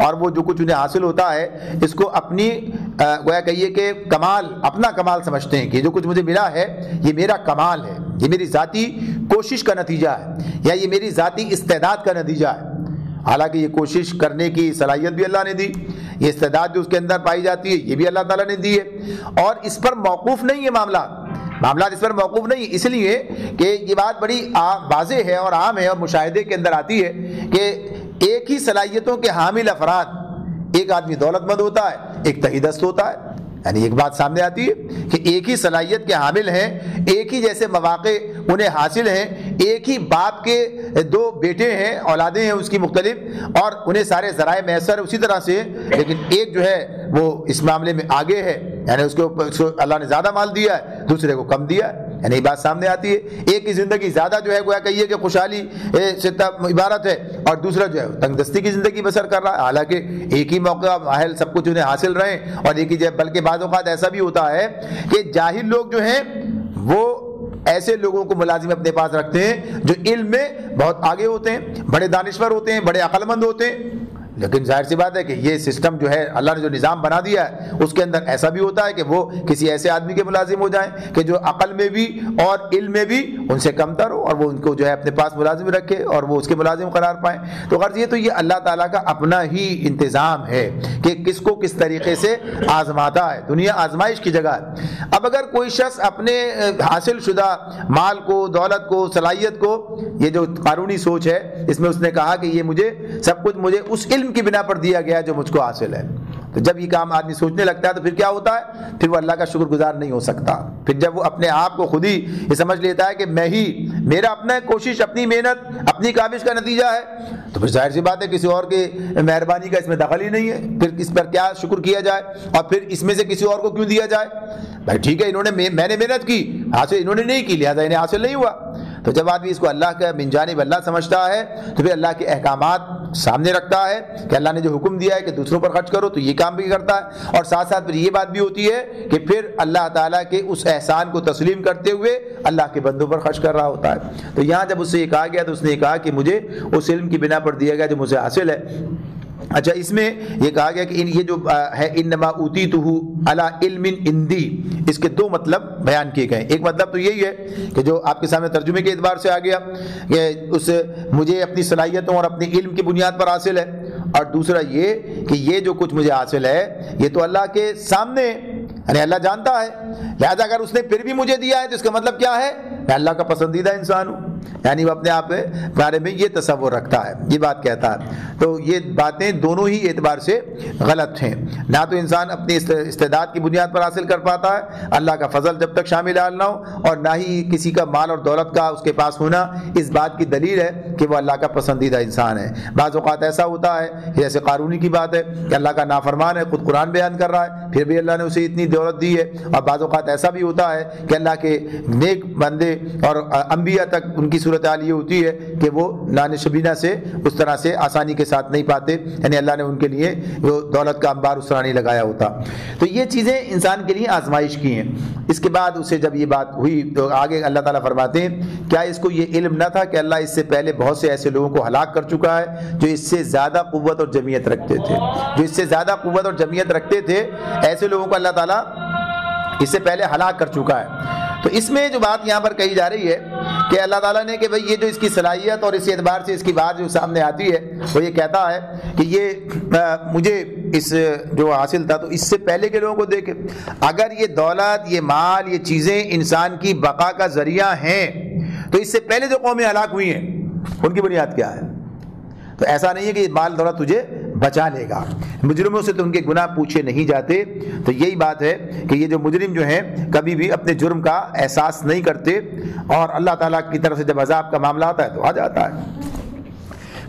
اور وہ جو کچھ انہیں حاصل ہوتا ہے اس کو اپنی گویا کہیے کہ کمال، اپنا کمال سمجھتے ہیں کہ جو کچھ مجھے ملا ہے یہ میرا کمال ہے، یہ میری ذاتی کوشش کا نتیجہ ہے، یا یہ میری ذاتی استعداد کا نتیجہ ہے۔ حالانکہ یہ کوشش کرنے کی صلاحیت بھی اللہ نے دی، یہ استعداد جو اس کے اندر پائی جاتی ہے یہ بھی اللہ تعالیٰ نے دی ہے، اور اس پر موقوف نہیں ہے معاملات اس پر موقوف نہیں، اس لیے کہ یہ بات بڑی واضح ہے اور عام ہے اور مشاہدے کے اندر آتی ہے کہ ایک ہی صلاحیتوں کے حامل افراد، ایک آدمی دولت مند ہوتا ہے، ایک تہی دست ہوتا ہے، یعنی ایک بات سامنے آتی ہے کہ ایک ہی صلاحیت کے حامل ہیں، ایک ہی جیسے مواقع انہیں حاصل ہیں، ایک ہی باپ کے دو بیٹے ہیں، اولادیں ہیں اس کی مختلف، اور انہیں سارے ذرائع میسر اسی طرح سے، لیکن ایک جو ہے وہ اس معاملے میں آگے ہے، یعنی اس کو اللہ نے زیادہ مال دیا ہے، دوسرے کو کم دیا ہے، یعنی یہ بات سامنے آتی ہے۔ ایک کی زندگی زیادہ جو ہے گویا کہیے کہ خوشحالی سے عبارت ہے، اور دوسرا جو ہے تنگ دستی کی زندگی بسر کر رہا ہے، حالانکہ ایک ہی موقع اہل سب کچھ انہیں حاصل رہے، اور ایک ہی جگہ، بلکہ بعض اوقات ایسا بھی ہوتا ہے کہ جاہل لوگ جو ہیں وہ ایسے لوگوں کو ملازم اپنے پاس رکھتے ہیں جو علم میں بہت آگے ہوتے ہیں، بڑے دانشور ہوتے ہیں، بڑے عقل مند ہوتے ہیں، لیکن ظاہر سی بات ہے کہ یہ سسٹم جو ہے اللہ نے جو نظام بنا دیا ہے اس کے اندر ایسا بھی ہوتا ہے کہ وہ کسی ایسے آدمی کے ملازم ہو جائیں کہ جو عقل میں بھی اور علم میں بھی ان سے کم تر ہو، اور وہ ان کو جو ہے اپنے پاس ملازم رکھے اور وہ اس کے ملازم قرار پائیں۔ تو غرض یہ تو یہ اللہ تعالیٰ کا اپنا ہی انتظام ہے کہ کس کو کس طریقے سے آزماتا ہے، دنیا آزمائش کی جگہ ہے۔ اب اگر کوئی شخص اپنے حاصل شدہ مال کو، دولت کو، صلاحیت کو، یہ جو قارونی سوچ ہے اس میں اس نے کہا کہ یہ مجھے سب کچھ مجھے اس علم کی بنا پر دیا گیا جو مجھ کو حاصل ہے، تو جب یہ کام آدمی سوچنے لگتا ہے تو پھر کیا ہوتا ہے؟ پھر وہ اللہ کا شکر گزار نہیں ہو سکتا۔ پھر جب وہ اپنے آپ کو خود ہی یہ سمجھ لیتا ہے کہ میں ہی، میرا اپنا کوشش، اپنی محنت، اپنی کاوش کا نتیجہ ہے، تو پھر ظاہر سی بات ہے کسی اور کی مہربانی کا اس میں دخل ہی نہیں ہے، پھر اس پر کیا شکر کیا جائے، اور پھر اس میں سے کسی اور کو کیوں دیا جائے؟ بھائی ٹھیک ہے، میں نے محنت کی، حاصل انہوں نے نہیں کی، لہذا انہیں حاصل نہیں ہوا۔ تو جب آدمی اس کو اللہ کا من جانب اللہ سمجھتا ہے تو پھر اللہ کے احکامات سامنے رکھتا ہے کہ اللہ نے جو حکم دیا ہے کہ دوسروں پر خرچ کرو، تو یہ کام بھی کرتا ہے، اور ساتھ ساتھ پھر یہ بات بھی ہوتی ہے کہ پھر اللہ تعالیٰ کے اس احسان کو تسلیم کرتے ہوئے اللہ کے بندوں پر خرچ کر رہا ہوتا ہے۔ تو یہاں جب اس سے یہ کہا گیا تو اس نے یہ کہا کہ مجھے اس علم کی بنا پر دیا گیا جو مجھے حاصل ہے، اچھا اس میں یہ کہا گیا کہ یہ جو ہے انما اوتیتہ علی علم عندی، اس کے دو مطلب بیان کیے گئے. ایک مطلب تو یہی ہے کہ جو آپ کے سامنے ترجمے کے اعتبار سے آ گیا کہ اس مجھے اپنی صلاحیتوں اور اپنی علم کی بنیاد پر حاصل ہے، اور دوسرا یہ کہ یہ جو کچھ مجھے حاصل ہے یہ تو اللہ کے سامنے، یعنی اللہ جانتا ہے، لہذا اگر اس نے پھر بھی مجھے دیا ہے تو اس کا مطلب کیا ہے؟ میں اللہ کا پسندیدہ انسان ہوں، یعنی وہ اپنے آپ کے بارے میں یہ تصور رکھتا ہے، یہ بات کہتا ہے. تو یہ باتیں دونوں ہی اعتبار سے غلط ہیں. نہ تو انسان اپنی استعداد کی بنیاد پر حاصل کر پاتا ہے، اللہ کا فضل جب تک شامل نہ ہو، اور نہ ہی کسی کا مال اور دولت کا اس کے پاس ہونا اس بات کی دلیل ہے کہ وہ اللہ کا پسندیدہ انسان ہے. بعض اوقات ایسا ہوتا ہے جیسے قارونی کی بات ہے کہ اللہ کا نافرمان ہے، خود قرآن بیان کر رہا ہے، پھر بھی اللہ نے اسے اتنی دولت دی ہے. اور بعض اوقات ایسا بھی ہوتا ہے کہ اللہ کے نیک بندے اور انبیاء تک ان کی صورتحال یہ ہوتی ہے کہ وہ نان شبینہ سے اس طرح سے آسانی کے ساتھ نہیں پاتے، یعنی اللہ نے ان کے لیے وہ دولت کا انبار اس طرح نہیں لگایا ہوتا. تو یہ چیزیں انسان کے لیے آزمائش کی ہیں. اس کے بعد اسے جب یہ بات ہوئی تو آگے اللہ تعالیٰ فرماتے ہیں کیا اس کو یہ علم نہ تھا کہ اللہ اس سے پہلے بہت سے ایسے لوگوں کو ہلاک کر چکا ہے جو اس سے زیادہ قوت اور جمعیت رکھتے تھے، جو اس سے زیادہ قوت اور جمعیت رکھتے تھے، ایسے لوگوں کو اللہ تعالیٰ اس سے پہلے ہلاک کر چکا ہے. تو اس میں جو بات یہاں پر کہی جا رہی ہے کہ اللہ تعالیٰ نے کہ بھئی یہ جو اس کی صلاحیت اور اس اعتبار سے اس کی بات جو سامنے آتی ہے وہ یہ کہتا ہے کہ یہ مجھے اس جو حاصل تھا تو اس سے پہلے کے لوگوں کو دیکھے. اگر یہ دولت، یہ مال، یہ چیزیں انسان کی بقا کا ذریعہ ہیں تو اس سے پہلے جو قومیں ہلاک ہوئی ہیں ان کی بنیاد کیا ہے؟ تو ایسا نہیں ہے کہ مال دولت تجھے بچا لے گا. مجرموں سے تو ان کے گناہ پوچھے نہیں جاتے. تو یہی بات ہے کہ یہ جو مجرم جو ہیں کبھی بھی اپنے جرم کا احساس نہیں کرتے، اور اللہ تعالیٰ کی طرف سے جب عذاب کا معاملہ آتا ہے تو آ جاتا ہے.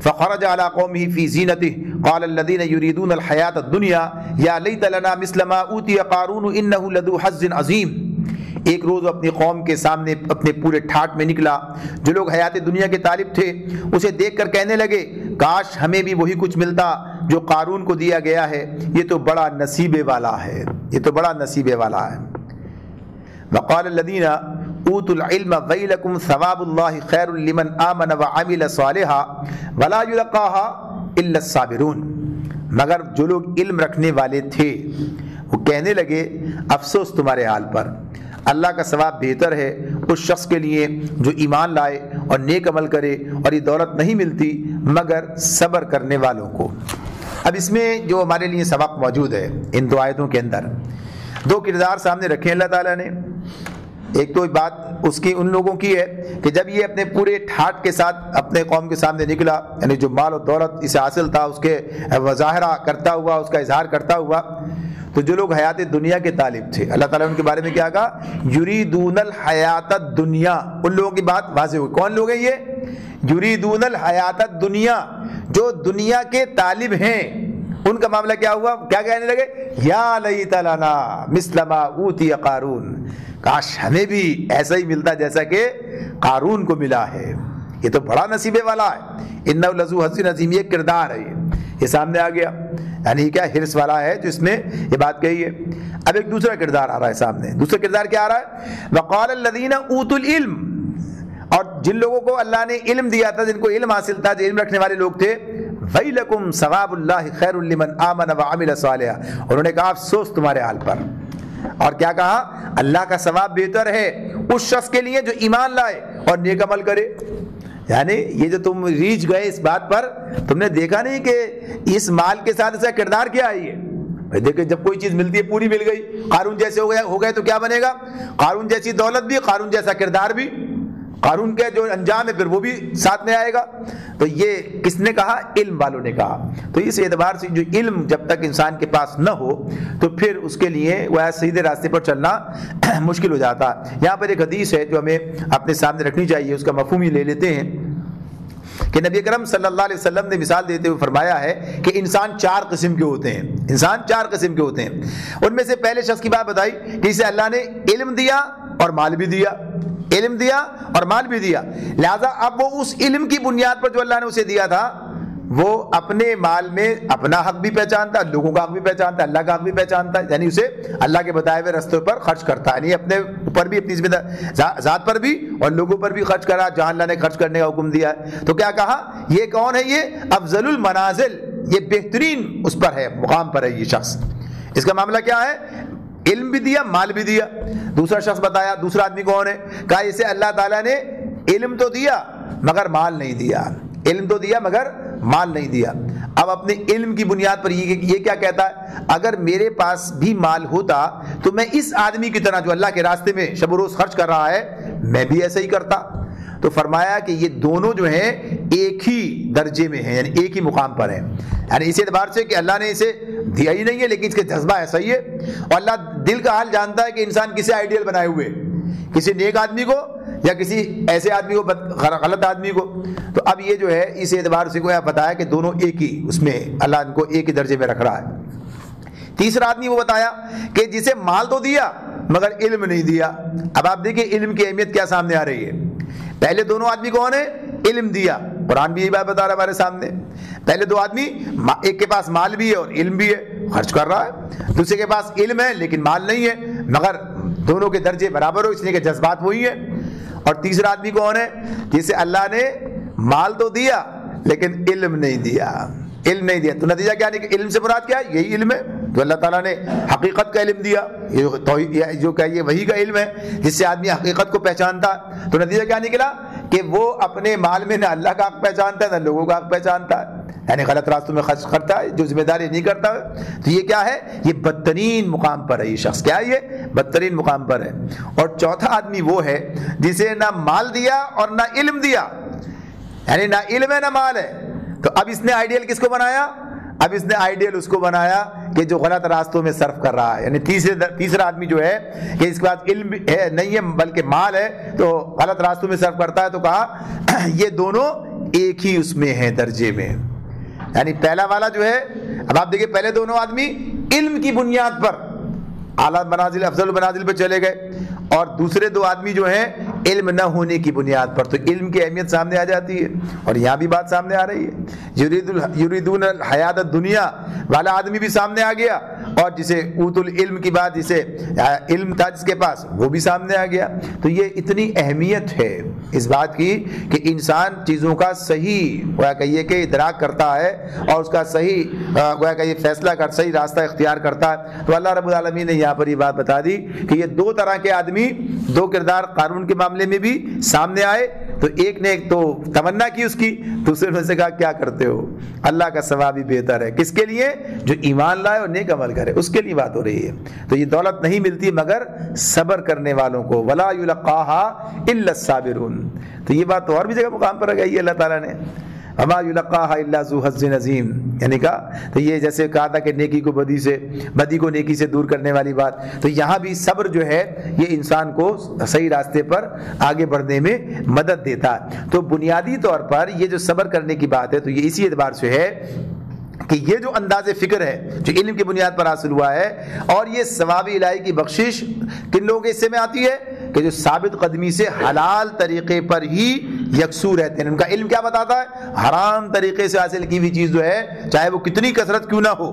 فخرج على قومه في زينته قال الذين يريدون الحياة الدنيا يا ليت لنا مثل ما أوتي قارون إنه لذو حظ عظيم. ایک روز اپنی قوم کے سامنے اپنے پورے ٹھاٹ میں نکلا، جو لوگ حیات دنیا کے طالب تھے اسے دیکھ کر کہنے لگے کاش ہمیں بھی وہی کچھ ملتا جو قارون کو دیا گیا ہے، یہ تو بڑا نصیبے والا ہے، یہ تو بڑا نصیبے والا ہے. وقال الذين اوتوا العلم ويلكم ثواب الله خير لمن آمن وعمل صالحا ولا يلقاها الا الصابرون. مگر جو لوگ علم رکھنے والے تھے وہ کہنے لگے افسوس تمہارے حال پر، اللہ کا ثواب بہتر ہے اس شخص کے لیے جو ایمان لائے اور نیک عمل کرے، اور یہ دولت نہیں ملتی مگر صبر کرنے والوں کو. اب اس میں جو ہمارے لیے سبق موجود ہے ان دو آیتوں کے اندر، دو کردار سامنے رکھے اللہ تعالیٰ نے. ایک تو بات اس کی ان لوگوں کی ہے کہ جب یہ اپنے پورے ٹھاٹ کے ساتھ اپنے قوم کے سامنے نکلا، یعنی جو مال و دولت اسے حاصل تھا اس کے مظاہرہ کرتا ہوا، اس کا اظہار کرتا ہوا، تو جو لوگ حیات دنیا کے طالب تھے اللہ تعالیٰ نے ان کے بارے میں کیا کہا؟ یریدون الحیات الدنیا. ان لوگوں کی بات واضح ہوئی. کون لوگ ہیں یہ؟ یریدون الحیات الدنیا، جو دنیا کے طالب ہیں. ان کا معاملہ کیا ہوا؟ کیا کہنے لگے؟ یا لیت لنا مثل ما اوتی قارون، کاش ہمیں بھی ایسا ہی ملتا جیسا کہ قارون کو ملا ہے، یہ تو بڑا نصیبے والا ہے. انہ لذو حظ عظیم، یہ کردار ہے، یہ سامنے آ گیا. یعنی کیا حرص والا ہے جو اس میں یہ بات کہی ہے. اب ایک دوسرا کردار آ رہا ہے سامنے. دوسرا کردار کیا آ رہا ہے؟ وقال الذین اوتوا العلم، اور جن لوگوں کو اللہ نے علم دیا تھا، جن کو علم حاصل تھا، جو علم رکھنے والے لوگ تھے، ویلکم ثواب اللہ خیر لمن آمن وعمل صالحا، انہوں نے کہا افسوس تمہارے حال پر. اور کیا کہا؟ اللہ کا ثواب بہتر ہے اس شخص کے لیے جو ایمان لائے اور نیک عمل کرے. یعنی یہ جو تم ریچھ گئے اس بات پر، تم نے دیکھا نہیں کہ اس مال کے ساتھ ایسا کردار کیا ہے؟ دیکھیں جب کوئی چیز ملتی ہے پوری مل گئی، قارون جیسے ہو گئے تو کیا بنے گا؟ قارون جیسی دولت بھی، قارون جیسا کردار بھی، قارون کا جو انجام ہے پھر وہ بھی ساتھ میں آئے گا. تو یہ کس نے کہا؟ علم والوں نے کہا. تو اس اعتبار سے جو علم جب تک انسان کے پاس نہ ہو تو پھر اس کے لیے وہ سیدھے راستے پر چلنا مشکل ہو جاتا. یہاں پر ایک حدیث ہے جو ہمیں اپنے سامنے رکھنی چاہیے، اس کا مفہوم ہی لے لیتے ہیں کہ نبی اکرم صلی اللہ علیہ وسلم نے مثال دیتے ہوئے فرمایا ہے کہ انسان 4 قسم کے ہوتے ہیں. انسان 4 قسم کے ہوتے ہیں. ان میں سے پہلے شخص کی بات بتائی کہ اسے اللہ نے علم دیا اور مال بھی دیا، علم دیا اور مال بھی دیا. لہذا اب وہ اس علم کی بنیاد پر جو اللہ نے اسے دیا تھا وہ اپنے مال میں اپنا حق بھی پہچانتا ہے، لوگوں کا حق بھی پہچانتا ہے، اللہ کا حق بھی پہچانتا ہے. یعنی اسے اللہ کے بتائے ہوئے راستے پر خرچ کرتا ہے، یعنی اپنے اوپر بھی، اپنی ذات پر بھی اور لوگوں پر بھی خرچ کرا جہاں اللہ نے خرچ کرنے کا حکم دیا ہے. تو کیا کہا؟ یہ کون ہے؟ یہ افضل المنازل، یہ بہترین اس پر ہے، مقام پر ہے یہ شخص. اس کا معاملہ کیا ہے؟ علم بھی دیا، مال بھی دیا. دوسرا شخص بتایا، دوسرا آدمی کون ہے؟ کہا اسے اللہ تعالیٰ نے علم تو دیا مگر مال نہیں دیا، علم تو دیا مگر مال نہیں دیا. اب اپنے علم کی بنیاد پر یہ کیا کہتا ہے؟ اگر میرے پاس بھی مال ہوتا تو میں اس آدمی کی طرح جو اللہ کے راستے میں شب و روز خرچ کر رہا ہے میں بھی ایسا ہی کرتا. تو فرمایا کہ یہ دونوں جو ہیں ایک ہی درجے میں ہیں، یعنی ایک ہی مقام پر ہیں. یعنی اس اعتبار سے کہ اللہ نے اسے دیا ہی نہیں ہے لیکن اس کا جذبہ ایسا ہی ہے، اور اللہ دل کا حال جانتا ہے کہ انسان کسے آئیڈیل بنائے ہوئے، کسی نیک آدمی کو یا کسی ایسے آدمی کو، غلط آدمی کو. تو اب یہ جو ہے اس اعتبار سے کوئی بتایا کہ دونوں ایک ہی اس میں اللہ ان کو ایک ہی درجے میں رکھ رہا ہے. تیسرا آدمی وہ بتایا کہ جسے مال تو دیا مگر علم نہیں دیا. اب آپ دیکھیں علم کی اہمیت کیا سامنے آ رہی ہے. پہلے دونوں آدمی کون ہیں؟ علم دیا. قرآن بھی یہ بات بتا رہا ہے ہمارے سامنے. پہلے دو آدمی، ایک کے پاس مال بھی ہے اور علم بھی ہے، خرچ کر رہا ہے. دوسرے کے پاس علم ہے لیکن مال نہیں ہے، مگر دونوں کے درجے برابر ہو اس لیے کہ جذبات وہی ہیں. اور تیسرا آدمی کون ہے؟ جسے اللہ نے مال تو دیا لیکن علم نہیں دیا، علم نہیں دیا. تو نتیجہ کیا نہیں کہ علم سے مراد کیا ہے؟ یہی علم ہے جو اللہ تعالیٰ نے حقیقت کا علم دیا، جو کہ یہ وہی کا علم ہے جس سے آدمی حقیقت کو پہچانتا ہے. تو نتیجہ کیا نکلا کہ وہ اپنے مال میں نہ اللہ کا حق پہچانتا ہے نہ لوگوں کا حق پہچانتا ہے، یعنی غلط راستوں میں خرچ کرتا ہے، جو ذمہ داری نہیں کرتا ہے. تو یہ کیا ہے؟ یہ بدترین مقام پر ہے. یہ شخص کیا ہے؟ یہ بدترین مقام پر ہے. اور چوتھا آدمی وہ ہے جسے نہ مال دیا اور نہ علم دیا، یعنی نہ علم ہے نہ مال ہے. تو اب اس نے آئیڈیل کس کو بنایا؟ اب اس نے آئیڈیل اس کو بنایا کہ جو غلط راستوں میں صرف کر رہا ہے. یعنی تیسرا آدمی جو ہے کہ اس کے پاس علم نہیں ہے بلکہ مال ہے تو غلط راستوں میں صرف کرتا ہے. تو کہا یہ دونوں ایک ہی اس میں ہیں درجے میں. یعنی پہلا والا جو ہے، اب آپ دیکھیں پہلے دونوں آدمی علم کی بنیاد پر اعلیٰ منازل، افضل منازل پہ چلے گئے، اور دوسرے دو آدمی جو ہیں علم نہ ہونے کی بنیاد پر. تو علم کی اہمیت سامنے آ جاتی ہے اور یہاں بھی بات سامنے آ رہی ہے. یریدون الحیات الدنیا والا آدمی بھی سامنے آ گیا، اور جسے اوت العلم کی بات، جسے علم تھا جس کے پاس، وہ بھی سامنے آ گیا. تو یہ اتنی اہمیت ہے اس بات کی کہ انسان چیزوں کا صحیح گویا کہیے کہ ادراک کرتا ہے اور اس کا صحیح گویا کہ یہ فیصلہ کر صحیح راستہ اختیار کرتا ہے. تو اللہ رب العالمین نے یہاں پر یہ بات بتا دی کہ یہ دو طرح کے آدمی، دو کردار قارون کے معاملے میں بھی سامنے آئے. تو ایک نے ایک تو تمنا کی اس کی، دوسرے نے سے کہا کیا کرتے ہو، اللہ کا ثواب ہی بہتر ہے. کس کے لیے؟ جو ایمان لائے اور نیک عمل کرے، اس کے لیے بات ہو رہی ہے. تو یہ دولت نہیں ملتی مگر صبر کرنے والوں کو. ولا یلقاها الا الصابرون. تو یہ بات تو اور بھی جگہ مقام پر گئی ہے اللہ تعالیٰ نے، وما یلقاها الا ذو حظ عظیم. یعنی کہا تو یہ جیسے کہا تھا کہ نیکی کو بدی سے، بدی کو نیکی سے دور کرنے والی بات. تو یہاں بھی صبر جو ہے یہ انسان کو صحیح راستے پر آگے بڑھنے میں مدد دیتا ہے. تو بنیادی طور پر یہ جو صبر کرنے کی بات ہے تو یہ اسی اعتبار سے ہے کہ یہ جو انداز فکر ہے جو علم کی بنیاد پر حاصل ہوا ہے، اور یہ ثواب الہی کی بخشش کن لوگوں کے حصے میں آتی ہے کہ جو ثابت قدمی سے حلال طریقے پر ہی یکسو رہتے ہیں. ان کا علم کیا بتاتا ہے؟ حرام طریقے سے حاصل کی ہوئی چیز جو ہے چاہے وہ کتنی کثرت کیوں نہ ہو،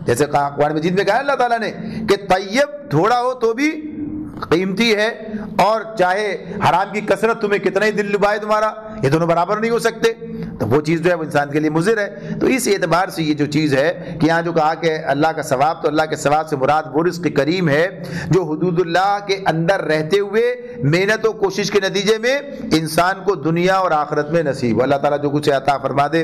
جیسے قرآن مجید میں کہا ہے اللہ تعالیٰ نے کہ طیب تھوڑا ہو تو بھی قیمتی ہے، اور چاہے حرام کی کثرت تمہیں کتنا ہی دل لبائے تمہارا، یہ دونوں برابر نہیں ہو سکتے. تو وہ چیز جو ہے وہ انسان کے لیے مضر ہے. تو اس اعتبار سے یہ جو چیز ہے کہ یہاں جو کہا کہ اللہ کا ثواب، تو اللہ کے ثواب سے مراد وہ رزق کریم ہے جو حدود اللہ کے اندر رہتے ہوئے محنت و کوشش کے نتیجے میں انسان کو دنیا اور آخرت میں نصیب ہو. اللہ تعالیٰ جو کچھ عطا فرما دے.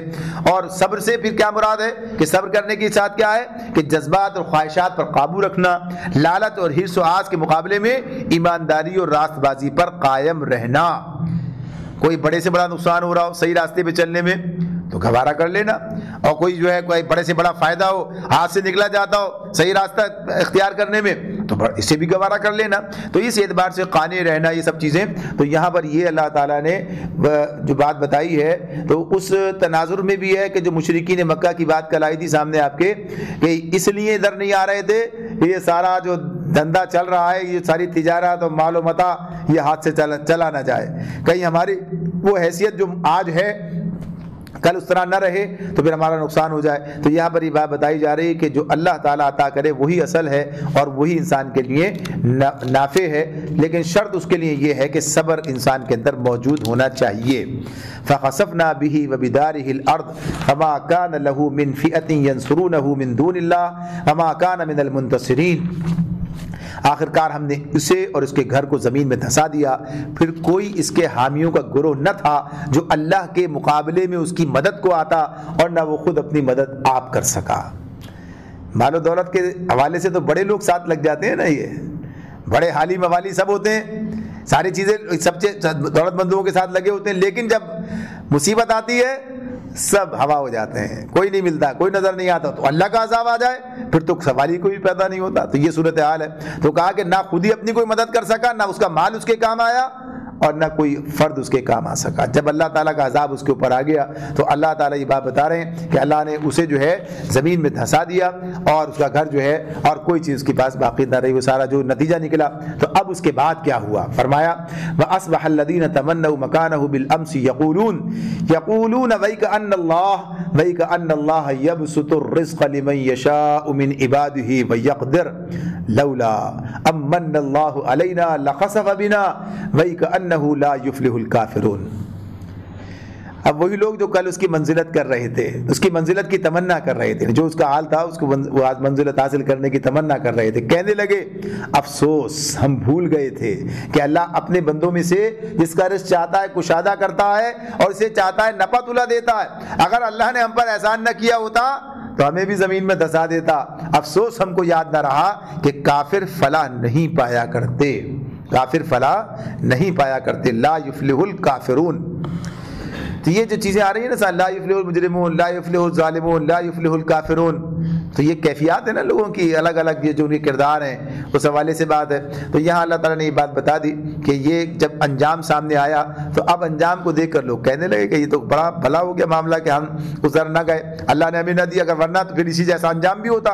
اور صبر سے پھر کیا مراد ہے کہ صبر کرنے کے ساتھ کیا ہے کہ جذبات اور خواہشات پر قابو رکھنا، لالچ اور حرص و آز کے مقابلے میں ایمانداری اور راست بازی پر قائم رہنا. کوئی بڑے سے بڑا نقصان ہو رہا ہو صحیح راستے پہ چلنے میں تو گوارا کر لینا، اور کوئی جو ہے کوئی بڑے سے بڑا فائدہ ہو، ہاتھ سے نکلا جاتا ہو صحیح راستہ اختیار کرنے میں تو اسے بھی گوارا کر لینا. تو اس اعتبار سے قانع رہنا یہ سب چیزیں. تو یہاں پر یہ اللہ تعالیٰ نے جو بات بتائی ہے تو اس تناظر میں بھی ہے کہ جو مشرکین مکہ کی بات کل آئی تھی سامنے آپ کے کہ اس لیے ادھر نہیں آ رہے تھے کہ یہ سارا جو دھندا چل رہا ہے، یہ ساری تجارت اور مال و متاع یہ ہاتھ سے چلا نہ جائے، کہیں ہماری وہ حیثیت جو آج ہے کل اس طرح نہ رہے تو پھر ہمارا نقصان ہو جائے۔ تو یہاں پر یہ بات بتائی جا رہی ہے کہ جو اللہ تعالیٰ عطا کرے وہی اصل ہے اور وہی انسان کے لیے نافع ہے، لیکن شرط اس کے لیے یہ ہے کہ صبر انسان کے اندر موجود ہونا چاہیے۔ فَخَسَفْنَا بِهِ وَبِدَارِهِ الْأَرْضَ فَمَا كَانَ لَهُ مِنْ فِئَةٍ يَنْصُرُونَهُ مِنْ دُونِ اللَّهِ وَمَا كَانَ مِنَ الْمُنْتَصِرِينَ۔ آخرکار ہم نے اسے اور اس کے گھر کو زمین میں دھسا دیا، پھر کوئی اس کے حامیوں کا گروہ نہ تھا جو اللہ کے مقابلے میں اس کی مدد کو آتا، اور نہ وہ خود اپنی مدد آپ کر سکا۔ مال و دولت کے حوالے سے تو بڑے لوگ ساتھ لگ جاتے ہیں نا، یہ بڑے حالی موالی سب ہوتے ہیں، ساری چیزیں سب دولت مندوں کے ساتھ لگے ہوتے ہیں، لیکن جب مصیبت آتی ہے سب ہوا ہو جاتے ہیں، کوئی نہیں ملتا، کوئی نظر نہیں آتا، تو اللہ کا عذاب آ جائے پھر تو سوال ہی کوئی پیدا نہیں ہوتا۔ تو یہ صورتحال ہے۔ تو کہا کہ نہ خود ہی اپنی کوئی مدد کر سکا، نہ اس کا مال اس کے کام آیا، اور نہ کوئی فرد اس کے کام آ سکا۔ جب اللہ تعالیٰ کا عذاب اس کے اوپر آ گیا تو اللہ تعالیٰ یہ بات بتا رہے ہیں کہ اللہ نے اسے جو ہے زمین میں دھسا دیا، اور اس کا گھر جو ہے اور کوئی چیز اس کے پاس باقی نہ رہی، وہ سارا جو نتیجہ نکلا۔ تو اب اس کے بعد کیا ہوا؟ فرمایا وَأَصْبَحَ الَّذِينَ تَمَنَّوْا مَكَانَهُ بِالْأَمْسِ يَقُولُونَ وَيْكَأَنَّ اللَّهَ يَبْسُطُ الرِّزْقَ لِمَن يَشَاءُ مِنْ عِبَادِهِ وَيَقْدِرُ لَوْلَا أَن مَّنَّ اللَّهُ عَلَيْنَا لَخَسَفَ بِنَا وَيْكَأَنَّهُ لَا يُفْلِحُ الْكَافِرُونَ۔ اب وہی لوگ جو کل اس کی منزلت کر رہے تھے، اس کی منزلت کی تمنا کر رہے تھے، جو اس کا حال تھا اس کو وہ منزلت حاصل کرنے کی تمنا کر رہے تھے، کہنے لگے افسوس، ہم بھول گئے تھے کہ اللہ اپنے بندوں میں سے جس کا رزق چاہتا ہے کشادہ کرتا ہے اور اسے چاہتا ہے نپا تلا دیتا ہے۔ اگر اللہ نے ہم پر احسان نہ کیا ہوتا تو ہمیں بھی زمین میں دھسا دیتا۔ افسوس ہم کو یاد نہ رہا کہ کافر فلاح نہیں پایا کرتے، کافر فلاح نہیں پایا کرتے۔ لا یفلح الکافرون۔ تو یہ جو چیزیں آ رہی ہیں نا، لا یفلح المجرمون، لا یفلح الظالمون، لا یفلح الکافرون، تو یہ کیفیات ہیں نا لوگوں کی الگ الگ، یہ جو ان کے کردار ہیں اس حوالے سے بات ہے۔ تو یہاں اللہ تعالیٰ نے یہ بات بتا دی کہ یہ جب انجام سامنے آیا تو اب انجام کو دیکھ کر لوگ کہنے لگے کہ یہ تو بڑا بھلا ہو گیا معاملہ کہ ہم گزر نہ گئے، اللہ نے ہمیں نہ دیا، اگر ورنہ تو پھر اسی جیسا انجام بھی ہوتا،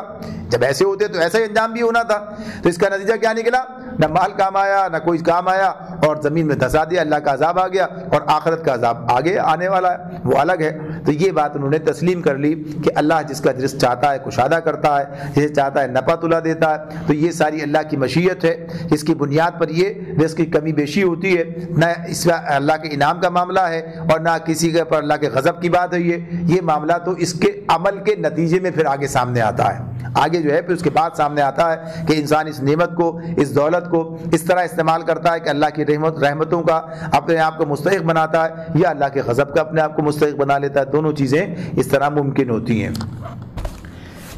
جب ایسے ہوتے تو ایسا ہی انجام بھی ہونا تھا۔ تو اس کا نتیجہ کیا نکلا؟ نہ مال کام آیا، نہ کوئی کام آیا، اور زمین میں دھسا دیا، اللہ کا عذاب آ گیا، اور آخرت کا عذاب آگے آنے والا ہے وہ الگ ہے۔ تو یہ بات انہوں نے تسلیم کر لی کہ اللہ جس کا رزق چاہتا ہے کشادہ کرتا ہے، جسے چاہتا ہے نپا تلا دیتا ہے، تو یہ ساری اللہ کی مشیت ہے، اس کی بنیاد پر یہ رزق کی کمی بیشی ہوتی ہے، نہ اس کا اللہ کے انعام کا معاملہ ہے اور نہ کسی کے پر اللہ کے غضب کی بات ہے۔ یہ معاملہ تو اس کے عمل کے نتیجے میں پھر آگے سامنے آتا ہے، آگے جو ہے پھر اس کے بعد سامنے آتا ہے کہ انسان اس نعمت کو، اس دولت کو اس طرح استعمال کرتا ہے کہ اللہ کی رحمتوں کا اپنے آپ کو مستحق بناتا ہے، یا اللہ کے غضب کا اپنے آپ کو مستحق بنا لیتا ہے۔ دونوں چیزیں اس طرح ممکن ہوتی ہیں۔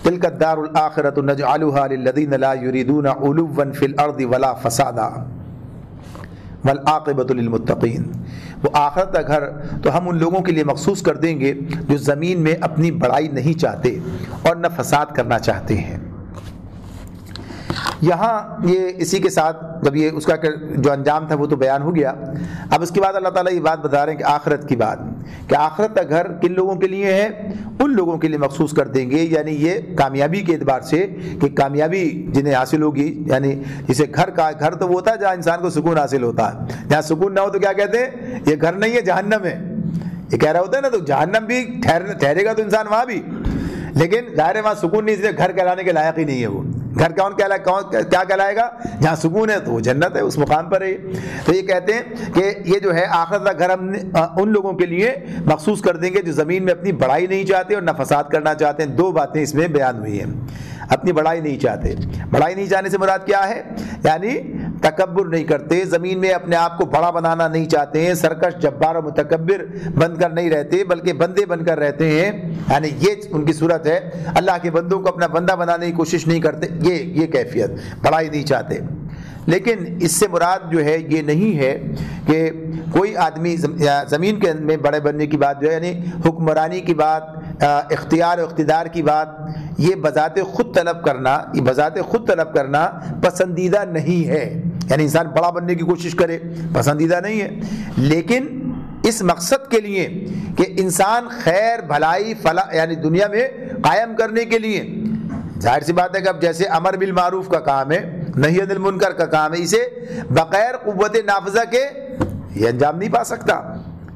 تلک الدار الآخرۃ نجعلها للذین لا یریدون علوا فی الارض ولا فسادا والعاقبۃ للمتقین۔ وہ آخرت کا گھر تو ہم ان لوگوں کے لیے مخصوص کر دیں گے جو زمین میں اپنی بڑائی نہیں چاہتے اور نہ فساد کرنا چاہتے ہیں۔ یہاں یہ اسی کے ساتھ جب یہ اس کا جو انجام تھا وہ تو بیان ہو گیا، اب اس کے بعد اللہ تعالیٰ یہ بات بتا رہے ہیں کہ آخرت کی بات، کہ آخرت کا گھر کن لوگوں کے لیے ہے؟ ان لوگوں کے لیے مخصوص کر دیں گے، یعنی یہ کامیابی کے اعتبار سے کہ کامیابی جنہیں حاصل ہوگی، یعنی جسے گھر تو وہ ہوتا ہے جہاں انسان کو سکون حاصل ہوتا ہے، جہاں سکون نہ ہو تو کیا کہتے ہیں؟ یہ گھر نہیں ہے، جہنم ہے، یہ کہہ رہا ہوتا ہے نا، تو جہنم بھی ٹھہرے گا تو انسان وہاں بھی، لیکن ظاہر ہے وہاں سکون نہیں، اس لیے گھر کہلانے کے لائق ہی نہیں ہے وہ۔ گھر کیا کہلائے گا؟ جہاں سکون ہے تو وہ جنت ہے، اس مقام پر ہے۔ تو یہ کہتے ہیں کہ یہ جو ہے آخرت کا گھر ہم ان لوگوں کے لیے مخصوص کر دیں گے جو زمین میں اپنی بڑائی نہیں چاہتے اور نہ فساد کرنا چاہتے ہیں۔ دو باتیں اس میں بیان ہوئی ہیں۔ اپنی بڑائی نہیں چاہتے، بڑائی نہیں چاہنے سے مراد کیا ہے؟ یعنی تکبر نہیں کرتے، زمین میں اپنے آپ کو بڑا بنانا نہیں چاہتے ہیں، سرکش جبار و متکبر بن کر نہیں رہتے بلکہ بندے بن کر رہتے ہیں، یعنی یہ ان کی صورت ہے۔ اللہ کے بندوں کو اپنا بندہ بنانے کی کوشش نہیں کرتے، یہ کیفیت، بڑائی نہیں چاہتے۔ لیکن اس سے مراد جو ہے یہ نہیں ہے کہ کوئی آدمی زمین کے میں بڑے بننے کی بات جو ہے، یعنی حکمرانی کی بات، اختیار و اقتدار کی بات، یہ بذات خود طلب کرنا پسندیدہ نہیں ہے، یعنی انسان بڑا بننے کی کوشش کرے پسندیدہ نہیں ہے، لیکن اس مقصد کے لیے کہ انسان خیر بھلائی فلاح یعنی دنیا میں قائم کرنے کے لیے، ظاہر سی بات ہے کہ اب جیسے امر بالمعروف کا کام ہے، نہی عن المنکر کا کام ہے، اسے بغیر قوت نافذہ کے یہ انجام نہیں پا سکتا،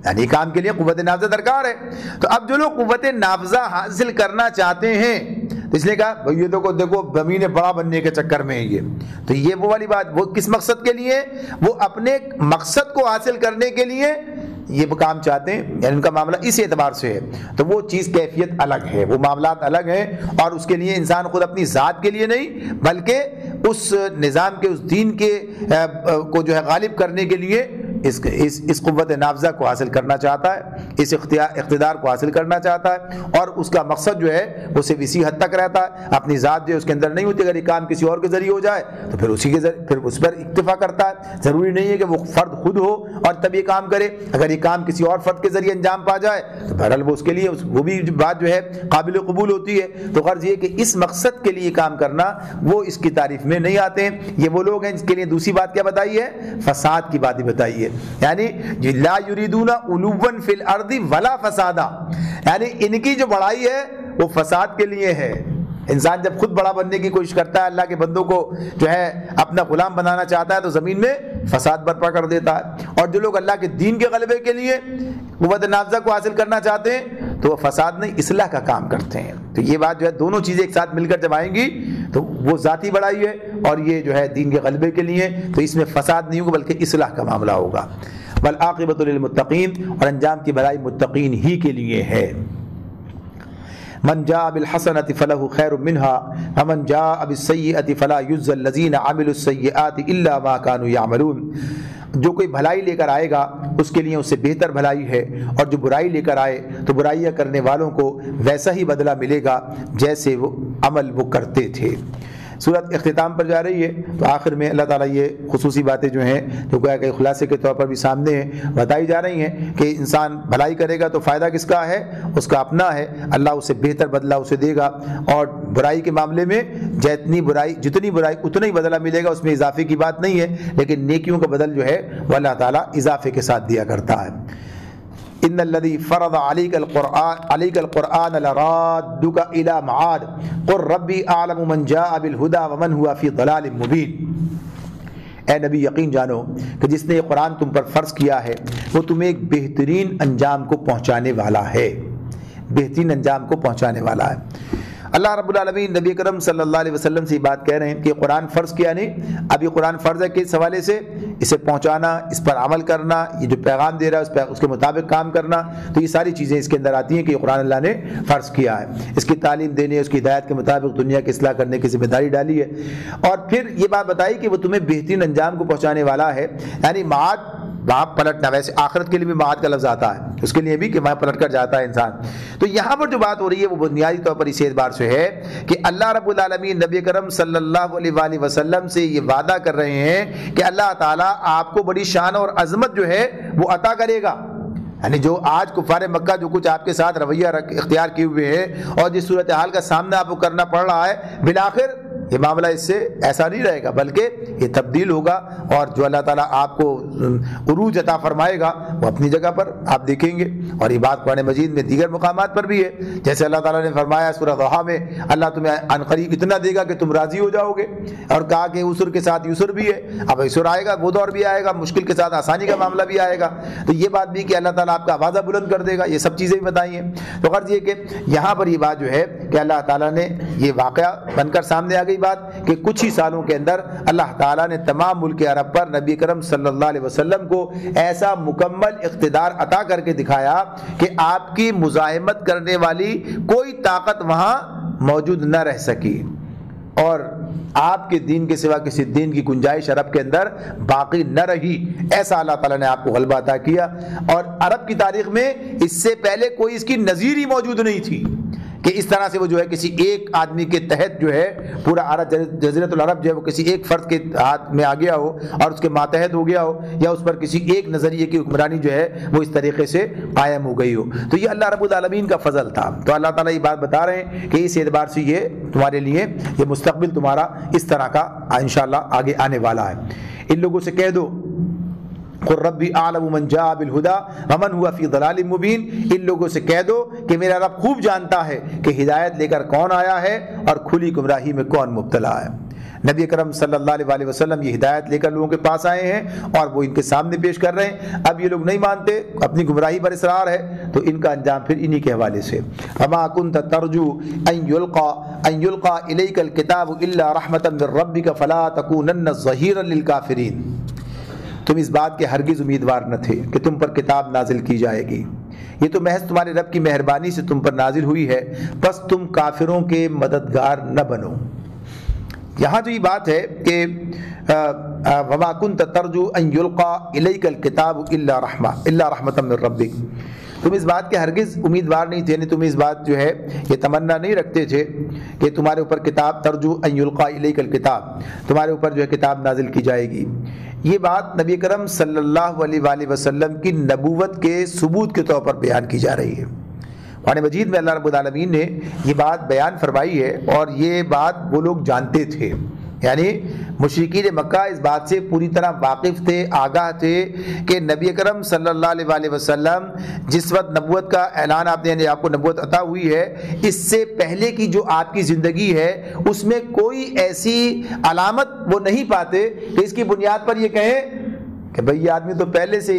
یعنی کام کے لیے قوت نافذہ درکار ہے. تو اب جو لوگ قوت نافذہ حاصل کرنا چاہتے ہیں تو اس نے کہا بھئی یہ دیکھو زمین بڑا بننے کے چکر میں ہے یہ. تو یہ وہ والی بات، وہ کس مقصد کے لیے؟ وہ اپنے مقصد کو حاصل کرنے کے لیے یہ کام چاہتے ہیں، یعنی ان کا معاملہ اس اعتبار سے ہے. تو وہ چیز کیفیت الگ ہے، وہ معاملات الگ ہیں، اور اس کے لیے انسان خود اپنی ذات کے لیے نہیں بلکہ اس نظام کے، اس دین کے کو جو ہے غالب کرنے کے لیے اس قوت نافذہ کو حاصل کرنا چاہتا ہے، اس اقتدار کو حاصل کرنا چاہتا ہے، اور اس کا مقصد جو ہے وہ صرف اسی حد تک رہتا ہے. اپنی ذات جو ہے اس کے اندر نہیں ہوتی. اگر یہ کام کسی اور کے ذریعے ہو جائے تو پھر اسی کے ذریعے پھر اس پر اکتفا کرتا ہے. ضروری نہیں ہے کہ وہ فرد خود ہو اور تب یہ کام کرے. اگر یہ کام کسی اور فرد کے ذریعے انجام پا جائے تو بہرحال وہ اس کے لیے وہ بھی بات جو ہے قابل قبول ہوتی ہے. تو غرض یہ کہ اس مقصد کے لیے کام کرنا وہ اس کی تعریف میں نہیں آتے ہیں. یہ وہ لوگ ہیں جس کے لیے دوسری بات کیا بتائی ہے؟ فساد کی بات ہی بتائی ہے. یعنی لا یریدون علوا فی الارض ولا فسادا، یعنی ان کی جو بڑائی ہے وہ فساد کے لیے ہے. انسان جب خود بڑا بننے کی کوشش کرتا ہے، اللہ کے بندوں کو جو ہے اپنا غلام بنانا چاہتا ہے، تو زمین میں فساد برپا کر دیتا ہے. اور جو لوگ اللہ کے دین کے غلبے کے لیے قوت نافذہ کو حاصل کرنا چاہتے ہیں تو وہ فساد نہیں، اصلاح کا کام کرتے ہیں. تو یہ بات جو ہے دونوں چیزیں ایک ساتھ مل کر جب آئیں گی تو وہ ذاتی بڑائی ہے اور یہ جو ہے دین کے غلبے کے لیے. تو اس میں فساد نہیں ہوگا بلکہ اصلاح کا معاملہ ہوگا. والعاقبۃ للمتقین، اور انجام کی بھلائی متقین ہی کے لیے ہے. من جاء بالحسنۃ فلہ خیر منها ومن جاء بالسیئۃ فلا یجزی الذین عملوا السیئات الا ما كانوا یعملون. جو کوئی بھلائی لے کر آئے گا اس کے لیے اس سے بہتر بھلائی ہے، اور جو برائی لے کر آئے تو برائیاں کرنے والوں کو ویسا ہی بدلہ ملے گا جیسے وہ عمل وہ کرتے تھے. سورت اختتام پر جا رہی ہے تو آخر میں اللہ تعالیٰ یہ خصوصی باتیں جو ہیں جو گویا کہ خلاصے کے طور پر بھی سامنے ہیں بتائی جا رہی ہیں کہ انسان بھلائی کرے گا تو فائدہ کس کا ہے؟ اس کا اپنا ہے. اللہ اسے بہتر بدلہ اسے دے گا، اور برائی کے معاملے میں جتنی برائی اتنا ہی بدلہ ملے گا. اس میں اضافے کی بات نہیں ہے، لیکن نیکیوں کا بدل جو ہے وہ اللہ تعالیٰ اضافے کے ساتھ دیا کرتا ہے. ان الذي فرض عليك القرآن لرادك الى معاد قل ربي اعلم من جاء بالهدى ومن هو في ضلال مبين. اے نبی یقین جانو کہ جس نے یہ قرآن تم پر فرض کیا ہے وہ تمہیں ایک بہترین انجام کو پہنچانے والا ہے، بہترین انجام کو پہنچانے والا ہے. اللہ رب العالمین نبی کرم صلی اللہ علیہ وسلم سے یہ بات کہہ رہے ہیں کہ قرآن فرض کیا نہیں. اب یہ قرآن فرض ہے کس حوالے سے؟ اسے پہنچانا، اس پر عمل کرنا، یہ جو پیغام دے رہا ہے اس کے مطابق کام کرنا. تو یہ ساری چیزیں اس کے اندر آتی ہیں کہ یہ قرآن اللہ نے فرض کیا ہے. اس کی تعلیم دینے، اس کی ہدایت کے مطابق دنیا کی اصلاح کرنے کی ذمہ داری ڈالی ہے. اور پھر یہ بات بتائی کہ وہ تمہیں بہترین انجام کو پہنچانے والا ہے. یعنی معاد وہاں پلٹنا، ویسے آخرت کے لیے بھی معاد کا لفظ آتا ہے، اس کے لیے بھی کہ وہاں پلٹ کر جاتا ہے انسان. تو یہاں پر جو بات ہو رہی ہے وہ بنیادی طور پر اس اعتبار سے ہے کہ اللہ رب العالمین نبی کرم صلی اللہ علیہ وآلہ وسلم سے یہ وعدہ کر رہے ہیں کہ اللہ تعالیٰ آپ کو بڑی شان اور عظمت جو ہے وہ عطا کرے گا. یعنی جو آج کفار مکہ جو کچھ آپ کے ساتھ رویہ اختیار کیے ہوئے ہیں اور جس صورتحال کا سامنا آپ کو کرنا پڑ رہا ہے، بالآخر یہ معاملہ اس سے ایسا نہیں رہے گا بلکہ یہ تبدیل ہوگا. اور جو اللہ تعالیٰ آپ کو عروج عطا فرمائے گا وہ اپنی جگہ پر آپ دیکھیں گے. اور یہ بات قرآن مجید میں دیگر مقامات پر بھی ہے، جیسے اللہ تعالیٰ نے فرمایا سورہ ضحیٰ میں اللہ تمہیں عنقریب اتنا دے گا کہ تم راضی ہو جاؤ گے، اور کہا کہ عسر کے ساتھ یسر بھی ہے. اب عسر آئے گا، وہ دور بھی آئے گا، مشکل کے ساتھ آسانی کا معاملہ بھی آئے گا. تو یہ بات بھی کہ اللہ تعالیٰ آپ کا آوازہ بلند کر دے گا، یہ سب چیزیں بھی بتائی ہیں. تو غرض یہ کہ یہاں پر یہ بات جو ہے کہ اللہ تعالیٰ نے یہ واقعہ بن کر سامنے آ گئی بات کہ کچھ ہی سالوں کے اندر اللہ تعالیٰ نے تمام ملک عرب پر نبی کرم صلی اللہ علیہ وسلم کو ایسا مکمل اقتدار عطا کر کے دکھایا کہ آپ کی مزاحمت کرنے والی کوئی طاقت وہاں موجود نہ رہ سکی، اور آپ کے دین کے سوا کسی دین کی گنجائش عرب کے اندر باقی نہ رہی. ایسا اللہ تعالیٰ نے آپ کو غلبہ عطا کیا، اور عرب کی تاریخ میں اس سے پہلے کوئی اس کی نظیر ہی موجود نہیں تھی کہ اس طرح سے وہ جو ہے کسی ایک آدمی کے تحت جو ہے پورا عرب جزیرۃ العرب جو ہے وہ کسی ایک فرد کے ہاتھ میں آ گیا ہو اور اس کے ماتحت ہو گیا ہو، یا اس پر کسی ایک نظریے کی حکمرانی جو ہے وہ اس طریقے سے قائم ہو گئی ہو. تو یہ اللہ رب العالمین کا فضل تھا. تو اللہ تعالیٰ یہ بات بتا رہے ہیں کہ اس اعتبار سے یہ تمہارے لیے یہ مستقبل تمہارا اس طرح کا انشاءاللہ آگے آنے والا ہے. ان لوگوں سے کہہ دو قل ربی اعلم من جاء بالهدى ومن هو في ضلال مبین، ان لوگوں سے کہہ دو کہ میرا رب خوب جانتا ہے کہ ہدایت لے کر کون آیا ہے اور کھلی گمراہی میں کون مبتلا ہے. نبی اکرم صلی اللہ علیہ وسلم یہ ہدایت لے کر لوگوں کے پاس آئے ہیں اور وہ ان کے سامنے پیش کر رہے ہیں. اب یہ لوگ نہیں مانتے, اپنی گمراہی پر اصرار ہے, تو ان کا انجام پھر انہی کے حوالے سے. وما كنت ترجو ان يلقى اليك الكتاب الا رحمة من ربك فلا تكونن ظهيرا للكافرين. تم اس بات کے ہرگز امیدوار نہ تھے کہ تم پر کتاب نازل کی جائے گی, یہ تو محض تمہارے رب کی مہربانی سے تم پر نازل ہوئی ہے, بس تم کافروں کے مددگار نہ بنو. یہاں جو یہ بات ہے کہ وما كنت ترجو ان يلقى اليك الكتاب الا رحمة من ربك, تم اس بات کے ہرگز امیدوار نہیں تھے, تم اس بات جو ہے یہ تمنا نہیں رکھتے تھے کہ تمہارے اوپر کتاب, ترجو ان يلقى اليك الكتاب, تمہارے اوپر جو ہے کتاب نازل کی جائے گی. یہ بات نبی کرم صلی اللہ علیہ وآلہ وسلم کی نبوت کے ثبوت کے طور پر بیان کی جا رہی ہے. قرآن مجید میں اللہ رب العالمین نے یہ بات بیان فرمائی ہے, اور یہ بات وہ لوگ جانتے تھے, یعنی مشرکین مکہ اس بات سے پوری طرح واقف تھے, آگاہ تھے کہ نبی اکرم صلی اللہ علیہ وآلہ وسلم جس وقت نبوت کا اعلان آپ نے, یعنی آپ کو نبوت عطا ہوئی ہے, اس سے پہلے کی جو آپ کی زندگی ہے اس میں کوئی ایسی علامت وہ نہیں پاتے کہ اس کی بنیاد پر یہ کہیں کہ بھئی یہ آدمی تو پہلے سے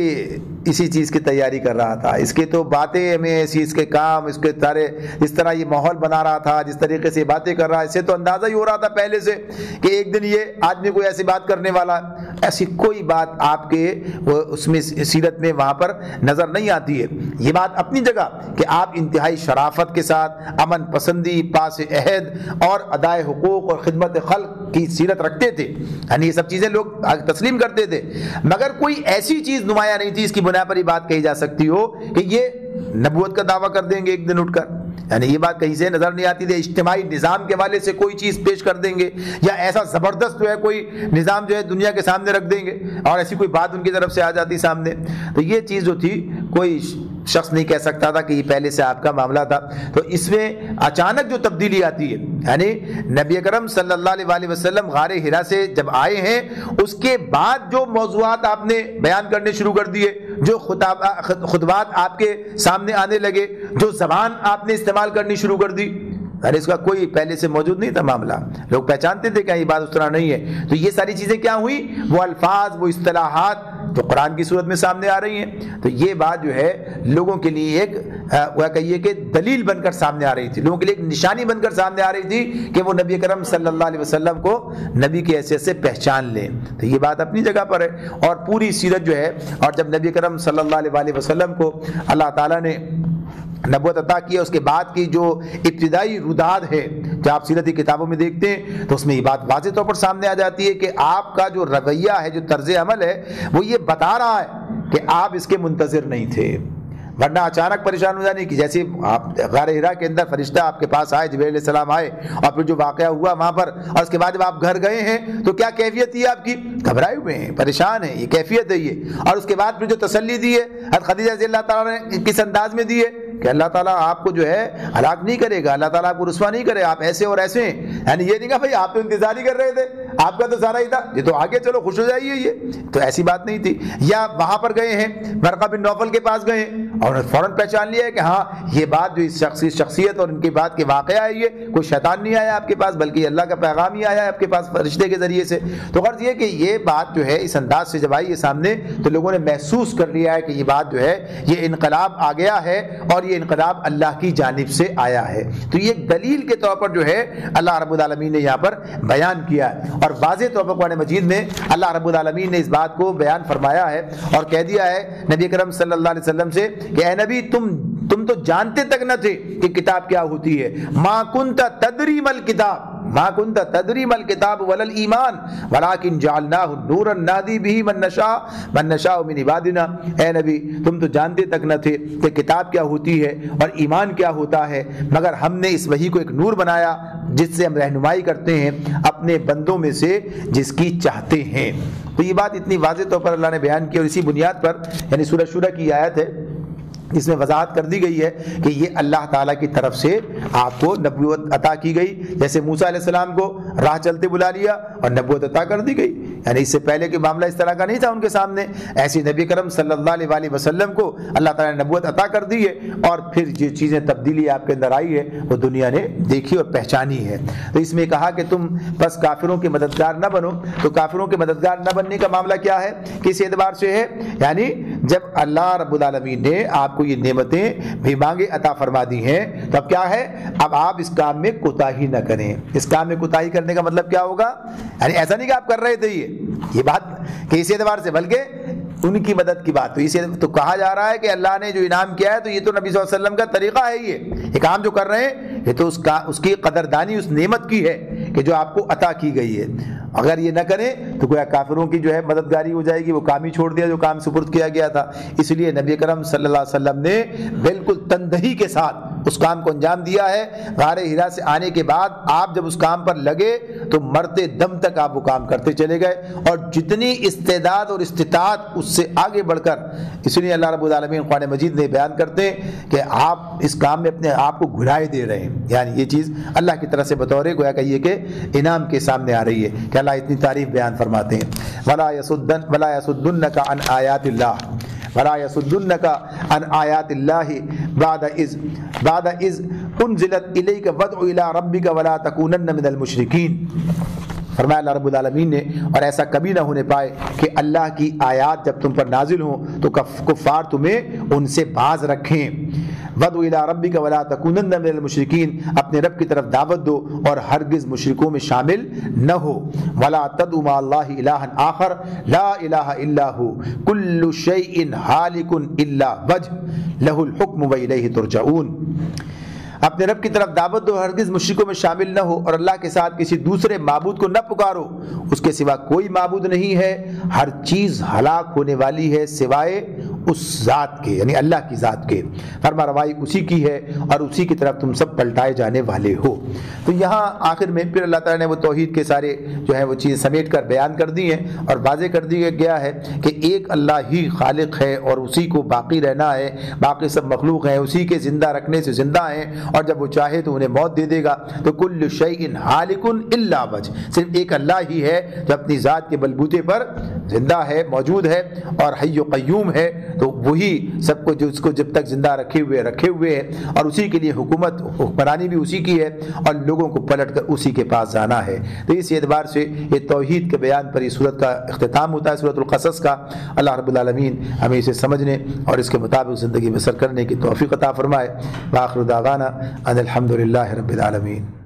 اسی چیز کی تیاری کر رہا تھا, اس کے تو باتیں ہمیں ایسی, اس کے کام, اس کے سارے جس طرح یہ ماحول بنا رہا تھا, جس طریقے سے باتیں کر رہا ہے, اس سے تو اندازہ ہی ہو رہا تھا پہلے سے کہ ایک دن یہ آدمی کوئی ایسی بات کرنے والا. ایسی کوئی بات آپ کے اس میں سیرت میں وہاں پر نظر نہیں آتی ہے. یہ بات اپنی جگہ کہ آپ انتہائی شرافت کے ساتھ امن پسندی, پاس عہد اور ادائے حقوق اور خدمت خلق کی سیرت رکھتے تھے, یعنی یہ سب چیزیں لوگ تسلیم کرتے تھے, مگر کوئی ایسی چیز نمایاں نہیں تھی اس کی بنا پر یہ بات کہی جا سکتی ہو کہ یہ نبوت کا دعویٰ کر دیں گے ایک دن اٹھ کر. یعنی یہ بات کہیں سے نظر نہیں آتی تھی. اجتماعی نظام کے حوالے سے کوئی چیز پیش کر دیں گے, یا ایسا زبردست جو ہے کوئی نظام جو ہے دنیا کے سامنے رکھ دیں گے, اور ایسی کوئی بات ان کی طرف سے آ جاتی سامنے, تو یہ چیز جو تھی کوئی شخص نہیں کہہ سکتا تھا کہ یہ پہلے سے آپ کا معاملہ تھا. تو اس میں اچانک جو تبدیلی آتی ہے, یعنی نبی اکرم صلی اللہ علیہ وآلہ وسلم غار حرا سے جب آئے ہیں, اس کے بعد جو موضوعات آپ نے بیان کرنے شروع کر دیے, جو خطبات آپ کے سامنے آنے لگے, جو زبان آپ نے استعمال کرنی شروع کر دی, ارے اس کا کوئی پہلے سے موجود نہیں تھا معاملہ, لوگ پہچانتے تھے کہ یہ بات اس طرح نہیں ہے. تو یہ ساری چیزیں کیا ہوئی, وہ الفاظ, وہ اصطلاحات جو قرآن کی صورت میں سامنے آ رہی ہیں, تو یہ بات جو ہے لوگوں کے لیے ایک وہ کہیے کہ دلیل بن کر سامنے آ رہی تھی, لوگوں کے لیے ایک نشانی بن کر سامنے آ رہی تھی کہ وہ نبی کرم صلی اللہ علیہ وسلم کو نبی کی حیثیت سے پہچان لیں. تو یہ بات اپنی جگہ پر ہے, اور پوری سیرت جو ہے, اور جب نبی کرم صلی اللہ علیہ وآلہ وسلم کو اللہ تعالیٰ نے نبوت عطا کیا, اس کے بعد کی جو ابتدائی روداد ہے, جب آپ سیرتی کتابوں میں دیکھتے ہیں تو اس میں یہ بات واضح طور پر سامنے آ جاتی ہے کہ آپ کا جو رویہ ہے, جو طرز عمل ہے, وہ یہ بتا رہا ہے کہ آپ اس کے منتظر نہیں تھے. ورنہ اچانک پریشان ہو جانے کی, جیسے آپ غار حرا کے اندر فرشتہ آپ کے پاس آئے, جبرائیل علیہ السلام آئے, اور پھر جو واقعہ ہوا وہاں پر, اور اس کے بعد جب آپ گھر گئے ہیں تو کیا کیفیت تھی آپ کی, گھبرائے ہوئے ہیں, پریشان ہیں, یہ کیفیت ہے یہ. اور اس کے بعد پھر جو تسلی دی ہے حضرت خدیجہ رضی اللہ تعالیٰ نے کس انداز میں دی ہے کہ اللہ تعالیٰ آپ کو جو ہے ہلاک نہیں کرے گا, اللہ تعالیٰ آپ کو رسوا نہیں کرے, آپ ایسے اور ایسے ہیں. یعنی یہ نہیں کہا بھائی آپ تو انتظار ہی کر رہے تھے, آپ کا تو سارا ہی تھا, یہ تو آگے چلو خوش ہو جائیے, یہ تو ایسی بات نہیں تھی. یا وہاں پر گئے ہیں, ورقہ بن نوفل کے پاس گئے اور فوراً پہچان لیا ہے کہ ہاں یہ بات جو اس شخصیت اور ان کی بات کے واقعہ ہے, یہ کوئی شیطان نہیں آیا آپ کے پاس, بلکہ اللہ کا پیغام ہی آیا ہے آپ کے پاس فرشتے کے ذریعے سے. تو غرض یہ کہ یہ بات جو ہے اس انداز سے جب آئی ہے سامنے, تو لوگوں نے محسوس کر لیا ہے کہ یہ بات جو ہے یہ انقلاب آ گیا ہے, اور یہ انقلاب اللہ کی جانب سے آیا ہے. تو یہ ایک دلیل کے طور پر جو ہے اللہ رب العالمین نے یہاں پر بیان کیا ہے, اور واضح طور پر قرآن مجید میں اللہ رب العالمین نے اس بات کو بیان فرمایا ہے اور کہہ دیا ہے نبی کرم صلی اللہ علیہ وسلم سے کہ اے نبی تم تو جانتے تک نہ تھے کہ کتاب کیا ہوتی ہے. ما کنت تدری مل کتاب, ما کنت تدری مل کتاب ولل ایمان ولکن جعلناہ نورا نہدی بہ من نشاء من عبادنا. اے نبی تم تو جانتے تک نہ تھے کہ کتاب کیا ہوتی ہے اور ایمان کیا ہوتا ہے, مگر ہم نے اس وحی کو ایک نور بنایا جس سے ہم رہنمائی کرتے ہیں اپنے بندوں میں سے جس کی چاہتے ہیں. تو یہ بات اتنی واضح طور پر اللہ نے بیان کی, اور اسی بنیاد پر یعنی سورہ شورہ کی آیت ہے اس میں وضاحت کر دی گئی ہے کہ یہ اللہ تعالیٰ کی طرف سے آپ کو نبوت عطا کی گئی، جیسے موسیٰ علیہ السلام کو راہ چلتے بلا لیا اور نبوت عطا کر دی گئی، یعنی اس سے پہلے کہ معاملہ اس طرح کا نہیں تھا ان کے سامنے، ایسی نبی کرم صلی اللہ علیہ وآلہ وسلم کو اللہ تعالیٰ نے نبوت عطا کر دی ہے، اور پھر جو چیزیں تبدیلی آپ کے اندر آئی ہے وہ دنیا نے دیکھی اور پہچانی ہے۔ تو اس میں کہا کہ تم بس کافروں کے مددگار نہ بنو، تو کافروں کے مددگار نہ بننے کا معاملہ کیا ہے، کس اعتبار سے ہے، یعنی جب اللہ رب العالمین نے آپ کو یہ نعمتیں بھی مانگے عطا فرما دی ہیں تو اب کیا ہے، اب آپ اس کام میں کوتاہی نہ کریں۔ اس کام میں کوتاہی کرنے کا مطلب کیا ہوگا، یعنی ایسا نہیں کہ آپ کر رہے تھے یہ بات کہ اس اعتبار سے، بلکہ ان کی مدد کی بات، تو کہا جا رہا ہے کہ اللہ نے جو انعام کیا ہے تو یہ تو نبی صلی اللہ علیہ وسلم کا طریقہ ہے، یہ کام جو کر رہے ہیں یہ تو اس کی قدردانی اس نعمت کی ہے کہ جو آپ کو عطا کی گئی ہے۔ اگر یہ نہ کریں تو گویا کافروں کی جو ہے مددگاری ہو جائے گی، وہ کام ہی چھوڑ دیا جو کام سپرد کیا گیا تھا۔ اس لیے نبی کرم صلی اللہ علیہ وسلم نے بالکل تندہی کے ساتھ اس کام کو انجام دیا ہے۔ غار ہرا سے آنے کے بعد آپ جب اس کام پر لگے تو مرتے دم تک آپ وہ کام کرتے چلے گئے، اور جتنی استعداد اور استطاعت اس سے آگے بڑھ کر، اس لیے اللہ رب العالمین قرآن مجید میں بیان کرتے ہیں کہ آپ اس کام میں اپنے آپ کو گھلائے دے رہے ہیں، یعنی یہ چیز اللہ کی طرف سے بطور گویا کہ یہ کہ انعام کے سامنے آ رہی ہے کہ اللہ اتنی تعریف بیان فرماتے ہیں۔ وَلَا يَصُدُّنَّكَ عَنْ آيَاتِ اللَّهِ وَلَا يَصُدُّنَّكَ عَنْ آيَاتِ اللَّهِ بعد إذ أنزلت إليك وادع إلى ربك ولا تكونن من المشركين۔ فرمایا اللہ رب العالمین نے، اور ایسا کبھی نہ ہونے پائے کہ اللہ کی آیات جب تم پر نازل ہوں تو کفار تمہیں ان سے باز رکھیں۔ وَادْعُ إِلَىٰ رَبِّكَ وَلَا تَكُونَنَّ مِنَ الْمُشْرِكِينَ، اپنے رب کی طرف دعوت دو اور ہرگز مشرکوں میں شامل نہ ہو۔ وَلَا تَدْعُ مَعَ اللَّهِ إِلَٰهًا آخَرَ لَا إِلَٰهَ إِلَّا هُوَ كُلُّ شَيْءٍ هَالِكٌ إِلَّا وَجْهُهُ لَهُ الْحُكْمُ وَإِلَيْهِ تُرْجَعُونَ۔ اپنے رب کی طرف دعوت دو، ہرگز مشرکوں میں شامل نہ ہو، اور اللہ کے ساتھ کسی دوسرے معبود کو نہ پکارو، اس کے سوا کوئی معبود نہیں ہے، ہر چیز ہلاک ہونے والی ہے سوائے اس ذات کے، یعنی اللہ کی ذات کے، فرما روائی اسی کی ہے اور اسی کی طرف تم سب پلٹائے جانے والے ہو۔ تو یہاں آخر میں پھر اللہ تعالیٰ نے وہ توحید کے سارے جو ہے وہ چیز سمیٹ کر بیان کر دی ہیں اور واضح کر دیا گیا ہے کہ ایک اللہ ہی خالق ہے اور اسی کو باقی رہنا ہے، باقی سب مخلوق ہیں اسی کے زندہ رکھنے سے زندہ ہیں، اور جب وہ چاہے تو انہیں موت دے دے گا۔ تو کل شیء ہالک الا وجہ، صرف ایک اللہ ہی ہے جو اپنی ذات کے بلبوتے پر زندہ ہے، موجود ہے اور حی و قیوم ہے، تو وہی سب کو جو اس کو جب تک زندہ رکھے ہوئے ہے، اور اسی کے لیے حکمرانی بھی اسی کی ہے اور لوگوں کو پلٹ کر اسی کے پاس جانا ہے۔ تو اس اعتبار سے یہ توحید کے بیان پر اس صورت کا اختتام ہوتا ہے، سورۃ القصص کا۔ اللہ رب العالمین ہمیں اسے سمجھنے اور اس کے مطابق زندگی بسر کرنے کی توفیق عطا فرمائے۔ وآخر دعوانا ان الحمد للہ رب العالمین۔